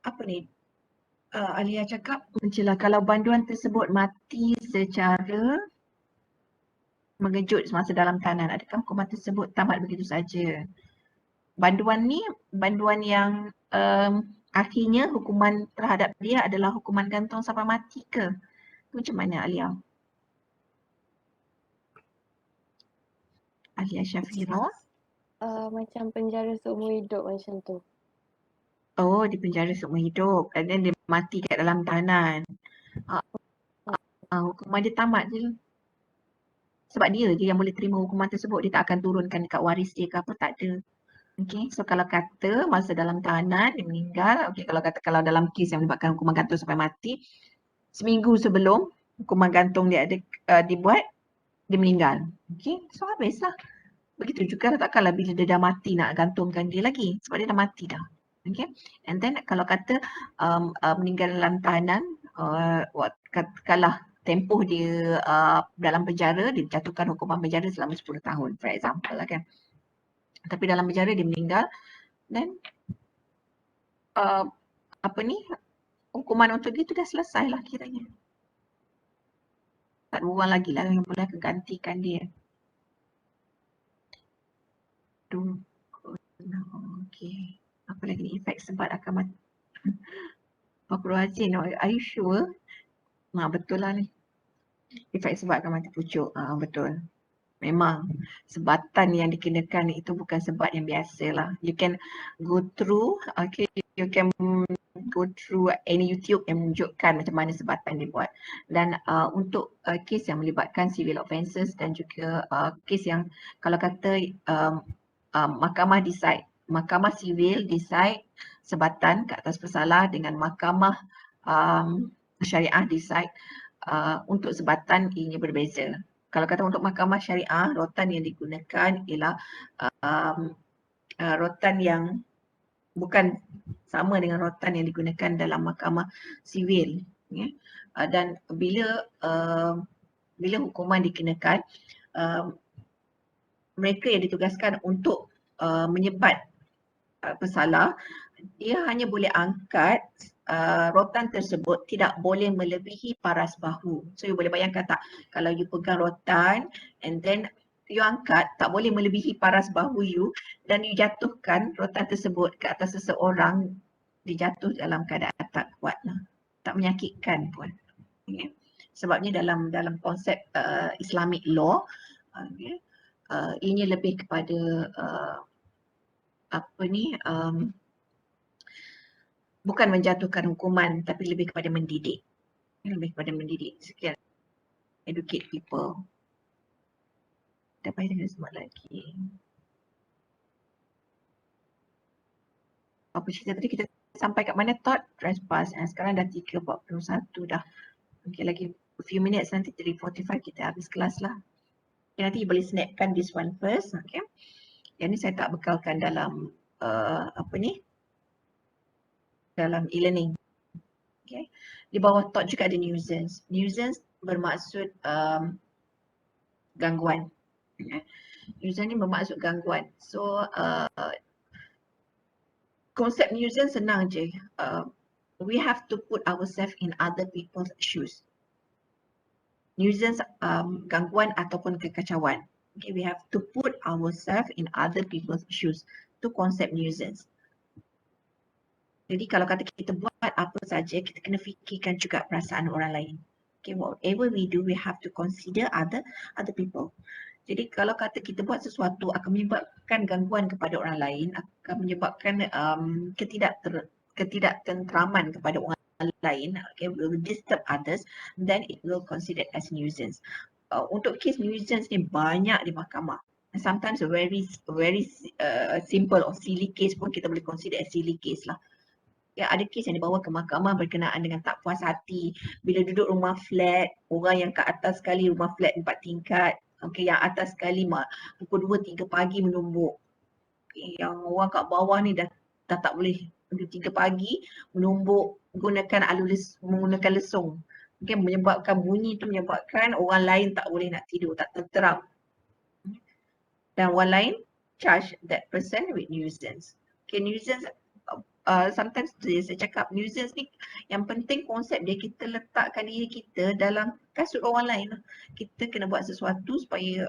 Apa ni? Alia cakap macam lah, kalau banduan tersebut mati secara mengejut semasa dalam tahanan, adakah hukuman tersebut tamat begitu saja? Banduan ni, banduan yang akhirnya hukuman terhadap dia adalah hukuman gantung sampai mati ke? Macam mana Alia? Alia Syafira? Macam penjara seumur hidup macam tu. Oh, di penjara seumur hidup dan then dia mati kat dalam tahanan. Hukuman dia tamat je. Sebab dia je yang boleh terima hukuman tersebut. Dia tak akan turunkan dekat waris dia ke apa, tak ada. Okay, so kalau kata masa dalam tahanan dia meninggal, okay, kalau dalam kes yang melibatkan hukuman gantung sampai mati, seminggu sebelum hukuman gantung dia ada dibuat, dia meninggal. Okay, so habislah. Begitu juga takkanlah bila dia dah mati nak gantungkan dia lagi sebab dia dah mati dah. Okay, and then kalau kata meninggal dalam tahanan, katakanlah tempoh dia dalam penjara, dia jatuhkan hukuman penjara selama 10 tahun for example lah kan. Tapi dalam penjara dia meninggal, then hukuman untuk dia tu dah selesai lah kiranya. Tak ada orang lagi lah yang boleh akan gantikan dia. Okay. Apa lagi ni? Efek sebat akan mati. Pakruazin, are you sure? Betul lah ni. Efek sebat akan mati pucuk. Betul. Memang sebatan yang dikenakan itu bukan sebat yang biasa lah. You can go through, okay, you can go through any YouTube yang menunjukkan macam mana sebatan dibuat. Dan untuk kes yang melibatkan civil offences dan juga kes yang kalau kata mahkamah decide, mahkamah sivil decide sebatan ke atas pesalah dengan mahkamah syariah decide untuk sebatan ianya berbeza. Kalau kata untuk mahkamah syariah, rotan yang digunakan ialah rotan yang bukan sama dengan rotan yang digunakan dalam mahkamah sivil. Dan bila hukuman dikenakan, mereka yang ditugaskan untuk menyebat pesalah, dia hanya boleh angkat rotan tersebut tidak boleh melebihi paras bahu. So you boleh bayangkan tak, kalau you pegang rotan and then you angkat, tak boleh melebihi paras bahu you dan you jatuhkan rotan tersebut ke atas seseorang, dia jatuh dalam keadaan tak kuat lah, tak menyakitkan pun. Okay. Sebabnya dalam konsep Islamic law, ianya lebih kepada bukan menjatuhkan hukuman tapi lebih kepada mendidik. Lebih kepada mendidik. Sekian. Educate people. Ada apa yang saya sebut lagi? Apa cerita tadi kita sampai kat mana? Thought trespass. Sekarang dah 3:41 dah. Okay, lagi a few minutes, nanti 3:45 kita habis kelas lah. Okay, nanti you boleh snapkan this one first. Okay. Yang ni saya tak bekalkan dalam dalam e-learning. Okay. Di bawah thought juga ada nuisance. Nuisance bermaksud gangguan. Nuisance ni bermaksud gangguan. So konsep nuisance senang je. We have to put ourselves in other people's shoes. Nuisance gangguan ataupun kekacauan. Okay, we have to put ourselves in other people's shoes. Itu konsep nuisance. Jadi kalau kata kita buat apa saja, kita kena fikirkan juga perasaan orang lain. Okay, whatever we do, we have to consider other people. Jadi kalau kata kita buat sesuatu akan menyebabkan gangguan kepada orang lain, akan menyebabkan ketidaktentraman kepada orang lain, okay, will disturb others, then it will considered as nuisance. Untuk kes nuisance ni banyak di mahkamah. Sometimes a very simple or silly case pun kita boleh consider as silly case lah. Ya, ada kes yang dibawa ke mahkamah berkenaan dengan tak puas hati bila duduk rumah flat, orang yang kat atas sekali rumah flat 4 tingkat, okay, yang atas sekali pukul 2-3 pagi menumbuk. Okay, yang orang kat bawah ni dah tak boleh 2-3 pagi menumbuk menggunakan lesung. Okay, menyebabkan bunyi tu menyebabkan orang lain tak boleh nak tidur, tak tenteram. Dan orang lain charge that person with nuisance. Okay, nuisance sometimes saya cakap nuisance ni yang penting konsep dia, kita letakkan diri kita dalam kasut orang lain. Kita kena buat sesuatu supaya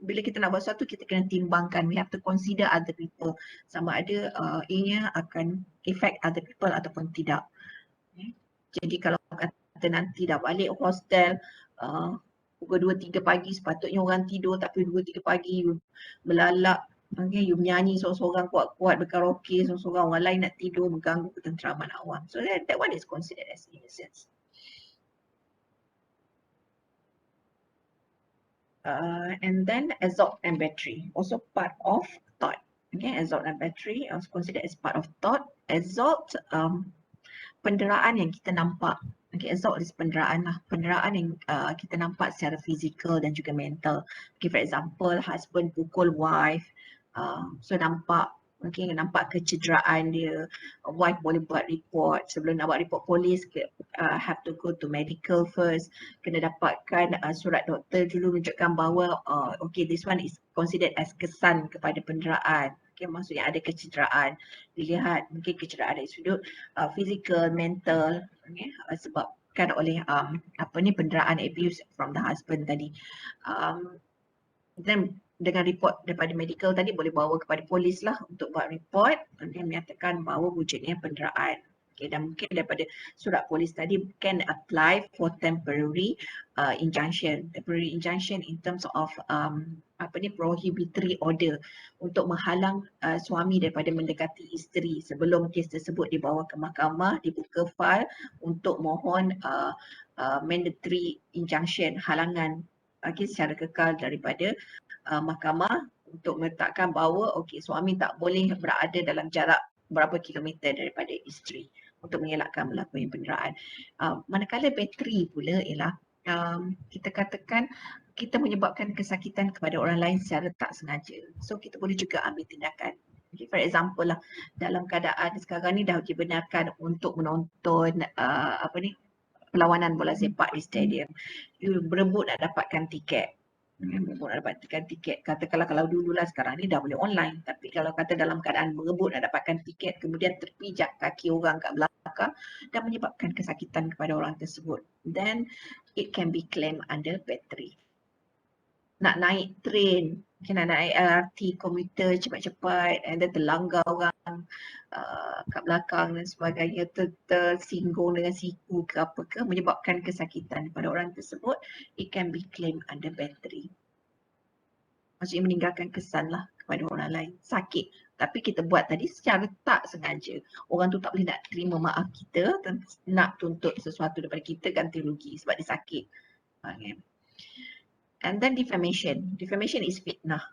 bila kita nak buat sesuatu kita kena timbangkan, we have to consider other people sama ada ianya akan affect other people ataupun tidak. Jadi kalau kata nanti dah balik hostel pukul 2-3 pagi, sepatutnya orang tidur tapi 2-3 pagi melalak. Okay, you menyanyi seorang-seorang kuat-kuat berkaraoke, seorang-seorang orang lain nak tidur, mengganggu ketenteraman awam. So that one is considered as nuisance. And then exhaust and battery, also part of thought. Okay, assault dan battery is considered as part of thought. Assault, penderaan yang kita nampak. Okay, assault is penderaan lah. Penderaan yang kita nampak secara fizikal dan juga mental. Okay, for example, husband pukul wife. So nampak, okay, nampak kecederaan dia. Wife boleh buat report. Sebelum nak buat report polis, have to go to medical first. Kena dapatkan surat doktor dulu menunjukkan bahawa okay, this one is considered as kesan kepada penderaan. Okay, maksudnya ada kecederaan. Dilihat mungkin kecederaan dari sudut physical, mental, okay, sebabkan oleh penderaan, abuse from the husband tadi. Then dengan report daripada medical tadi boleh bawa kepada polis lah untuk buat report dan menyatakan bahawa wujudnya penderaan. Okay, dan mungkin daripada surat polis tadi can apply for temporary injunction. Temporary injunction in terms of prohibitory order untuk menghalang suami daripada mendekati isteri sebelum kes tersebut dibawa ke mahkamah, dibuka file untuk mohon mandatory injunction, halangan secara kekal daripada mahkamah untuk meletakkan bahawa okey, suami tak boleh berada dalam jarak berapa kilometer daripada isteri untuk mengelakkan berlakunya penderaan. Manakala bateri pula ialah kita katakan kita menyebabkan kesakitan kepada orang lain secara tak sengaja. So kita boleh juga ambil tindakan. Okay, for example lah, dalam keadaan sekarang ni dah dibenarkan untuk menonton perlawanan bola sepak di stadium. You berebut nak dapatkan tiket. Berebut nak dapatkan tiket. Katakanlah kalau dululah, sekarang ni dah boleh online. Tapi kalau kata dalam keadaan berebut nak dapatkan tiket kemudian terpijak kaki orang kat belakang dan menyebabkan kesakitan kepada orang tersebut, then it can be claimed under battery. Nak naik train, nak naik LRT, komuter cepat-cepat and then terlanggar orang kat belakang dan sebagainya, tersinggung dengan siku ke apa ke, menyebabkan kesakitan kepada orang tersebut, it can be claimed under battery. Maksudnya meninggalkan kesan lah kepada orang lain, sakit. Tapi kita buat tadi secara tak sengaja. Orang tu tak boleh nak terima maaf kita, nak tuntut sesuatu daripada kita, ganti rugi sebab dia sakit. Okay. And then defamation. Defamation is fitnah.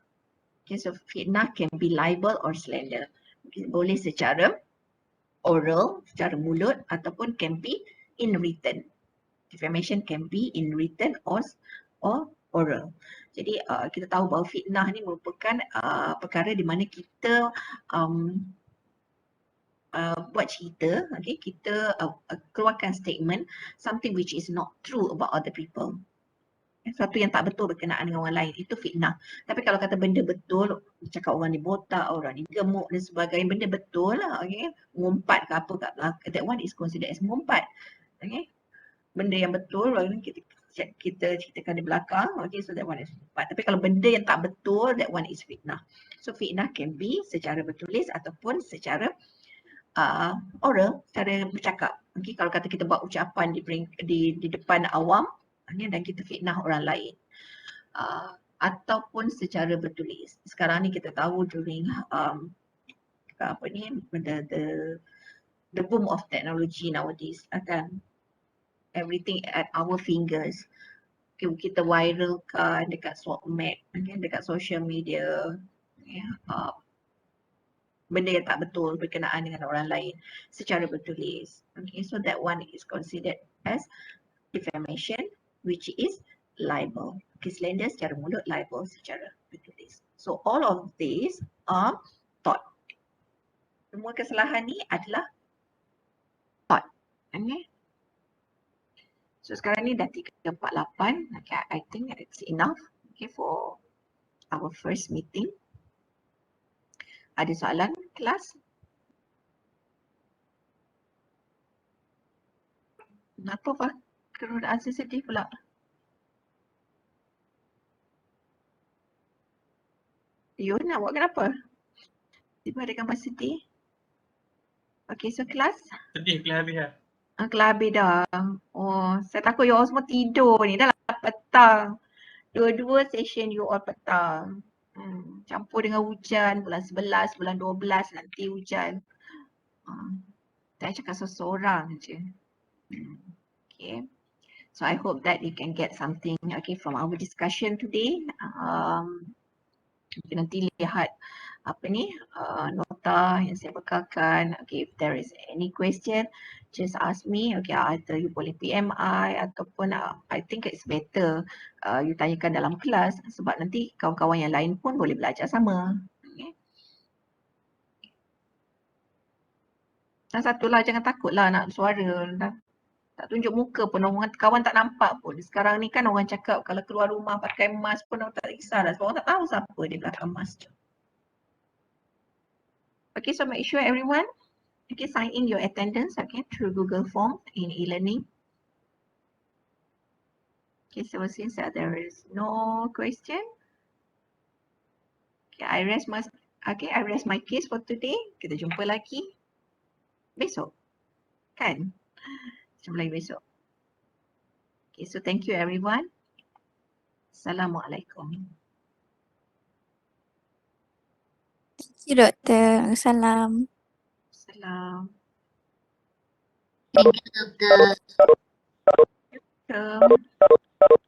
Okay, so fitnah can be libel or slander. Boleh secara oral, secara mulut, ataupun can be in written. Defamation can be in written or oral. Jadi kita tahu bahawa fitnah ni merupakan perkara di mana kita buat cerita, okay, kita keluarkan statement something which is not true about other people. Sesuatu yang tak betul berkenaan dengan orang lain, itu fitnah. Tapi kalau kata benda betul, cakap orang ni botak, orang ni gemuk dan sebagainya, benda betul lah, okay, mengumpat ke apa kat belakang, that one is considered as mengumpat. Okay, benda yang betul kita ceritakan di belakang, okay, so that one is mengumpat. Tapi kalau benda yang tak betul, that one is fitnah. So fitnah can be secara bertulis ataupun secara oral, secara bercakap. Okay, kalau kata kita buat ucapan di depan awam, dan kita fitnah orang lain, ataupun secara bertulis. Sekarang ni kita tahu during the boom of technology nowadays, akan everything at our fingers. Okay, kita viralkan dekat SWOTMAT, dekat social media, benda yang tak betul berkenaan dengan orang lain secara bertulis. Okay, so that one is considered as defamation, which is libel. Okay, slander secara mulut, libel secara bertulis. So all of these are thought. Semua kesalahan ni adalah thought. Okay. So sekarang ni dah 3:48. Okay, I think it's enough, okay, for our first meeting. Ada soalan kelas? Kenapa Fakhrul Aziz sedih pula? You nak buat kenapa? Tiba ada gambar sedih. Okay, so kelas? Sedih kelas habis lah. Kelas habis dah. Oh, saya takut you all semua tidur ni. Dah lah petang. Dua-dua session you all petang. Campur dengan hujan, bulan 11, bulan 12 nanti hujan. Saya cakap seseorang je. Okay. So I hope that you can get something, okay, from our discussion today. Nanti lihat nota yang saya bekalkan. Okay, if there is any question, just ask me. Okay, either you boleh PM I ataupun I think it's better you tanyakan dalam kelas sebab nanti kawan-kawan yang lain pun boleh belajar sama. Okay. Dan satulah, jangan takutlah nak suara. Tak tunjuk muka pun, orang kawan tak nampak pun. Sekarang ni kan orang cakap kalau keluar rumah pakai mask pun orang tak risau dah sebab orang tak tahu siapa di belakang mask. Okay, so make sure everyone sign in your attendance through Google Form in e-learning. Okay, so since there is no question, I rest my case for today. Kita jumpa lagi besok. Kan? Jumpa lagi besok. Okay, so thank you everyone. Assalamualaikum. Thank you, Doktor. Salam. Salam. Thank you, Doktor. Welcome.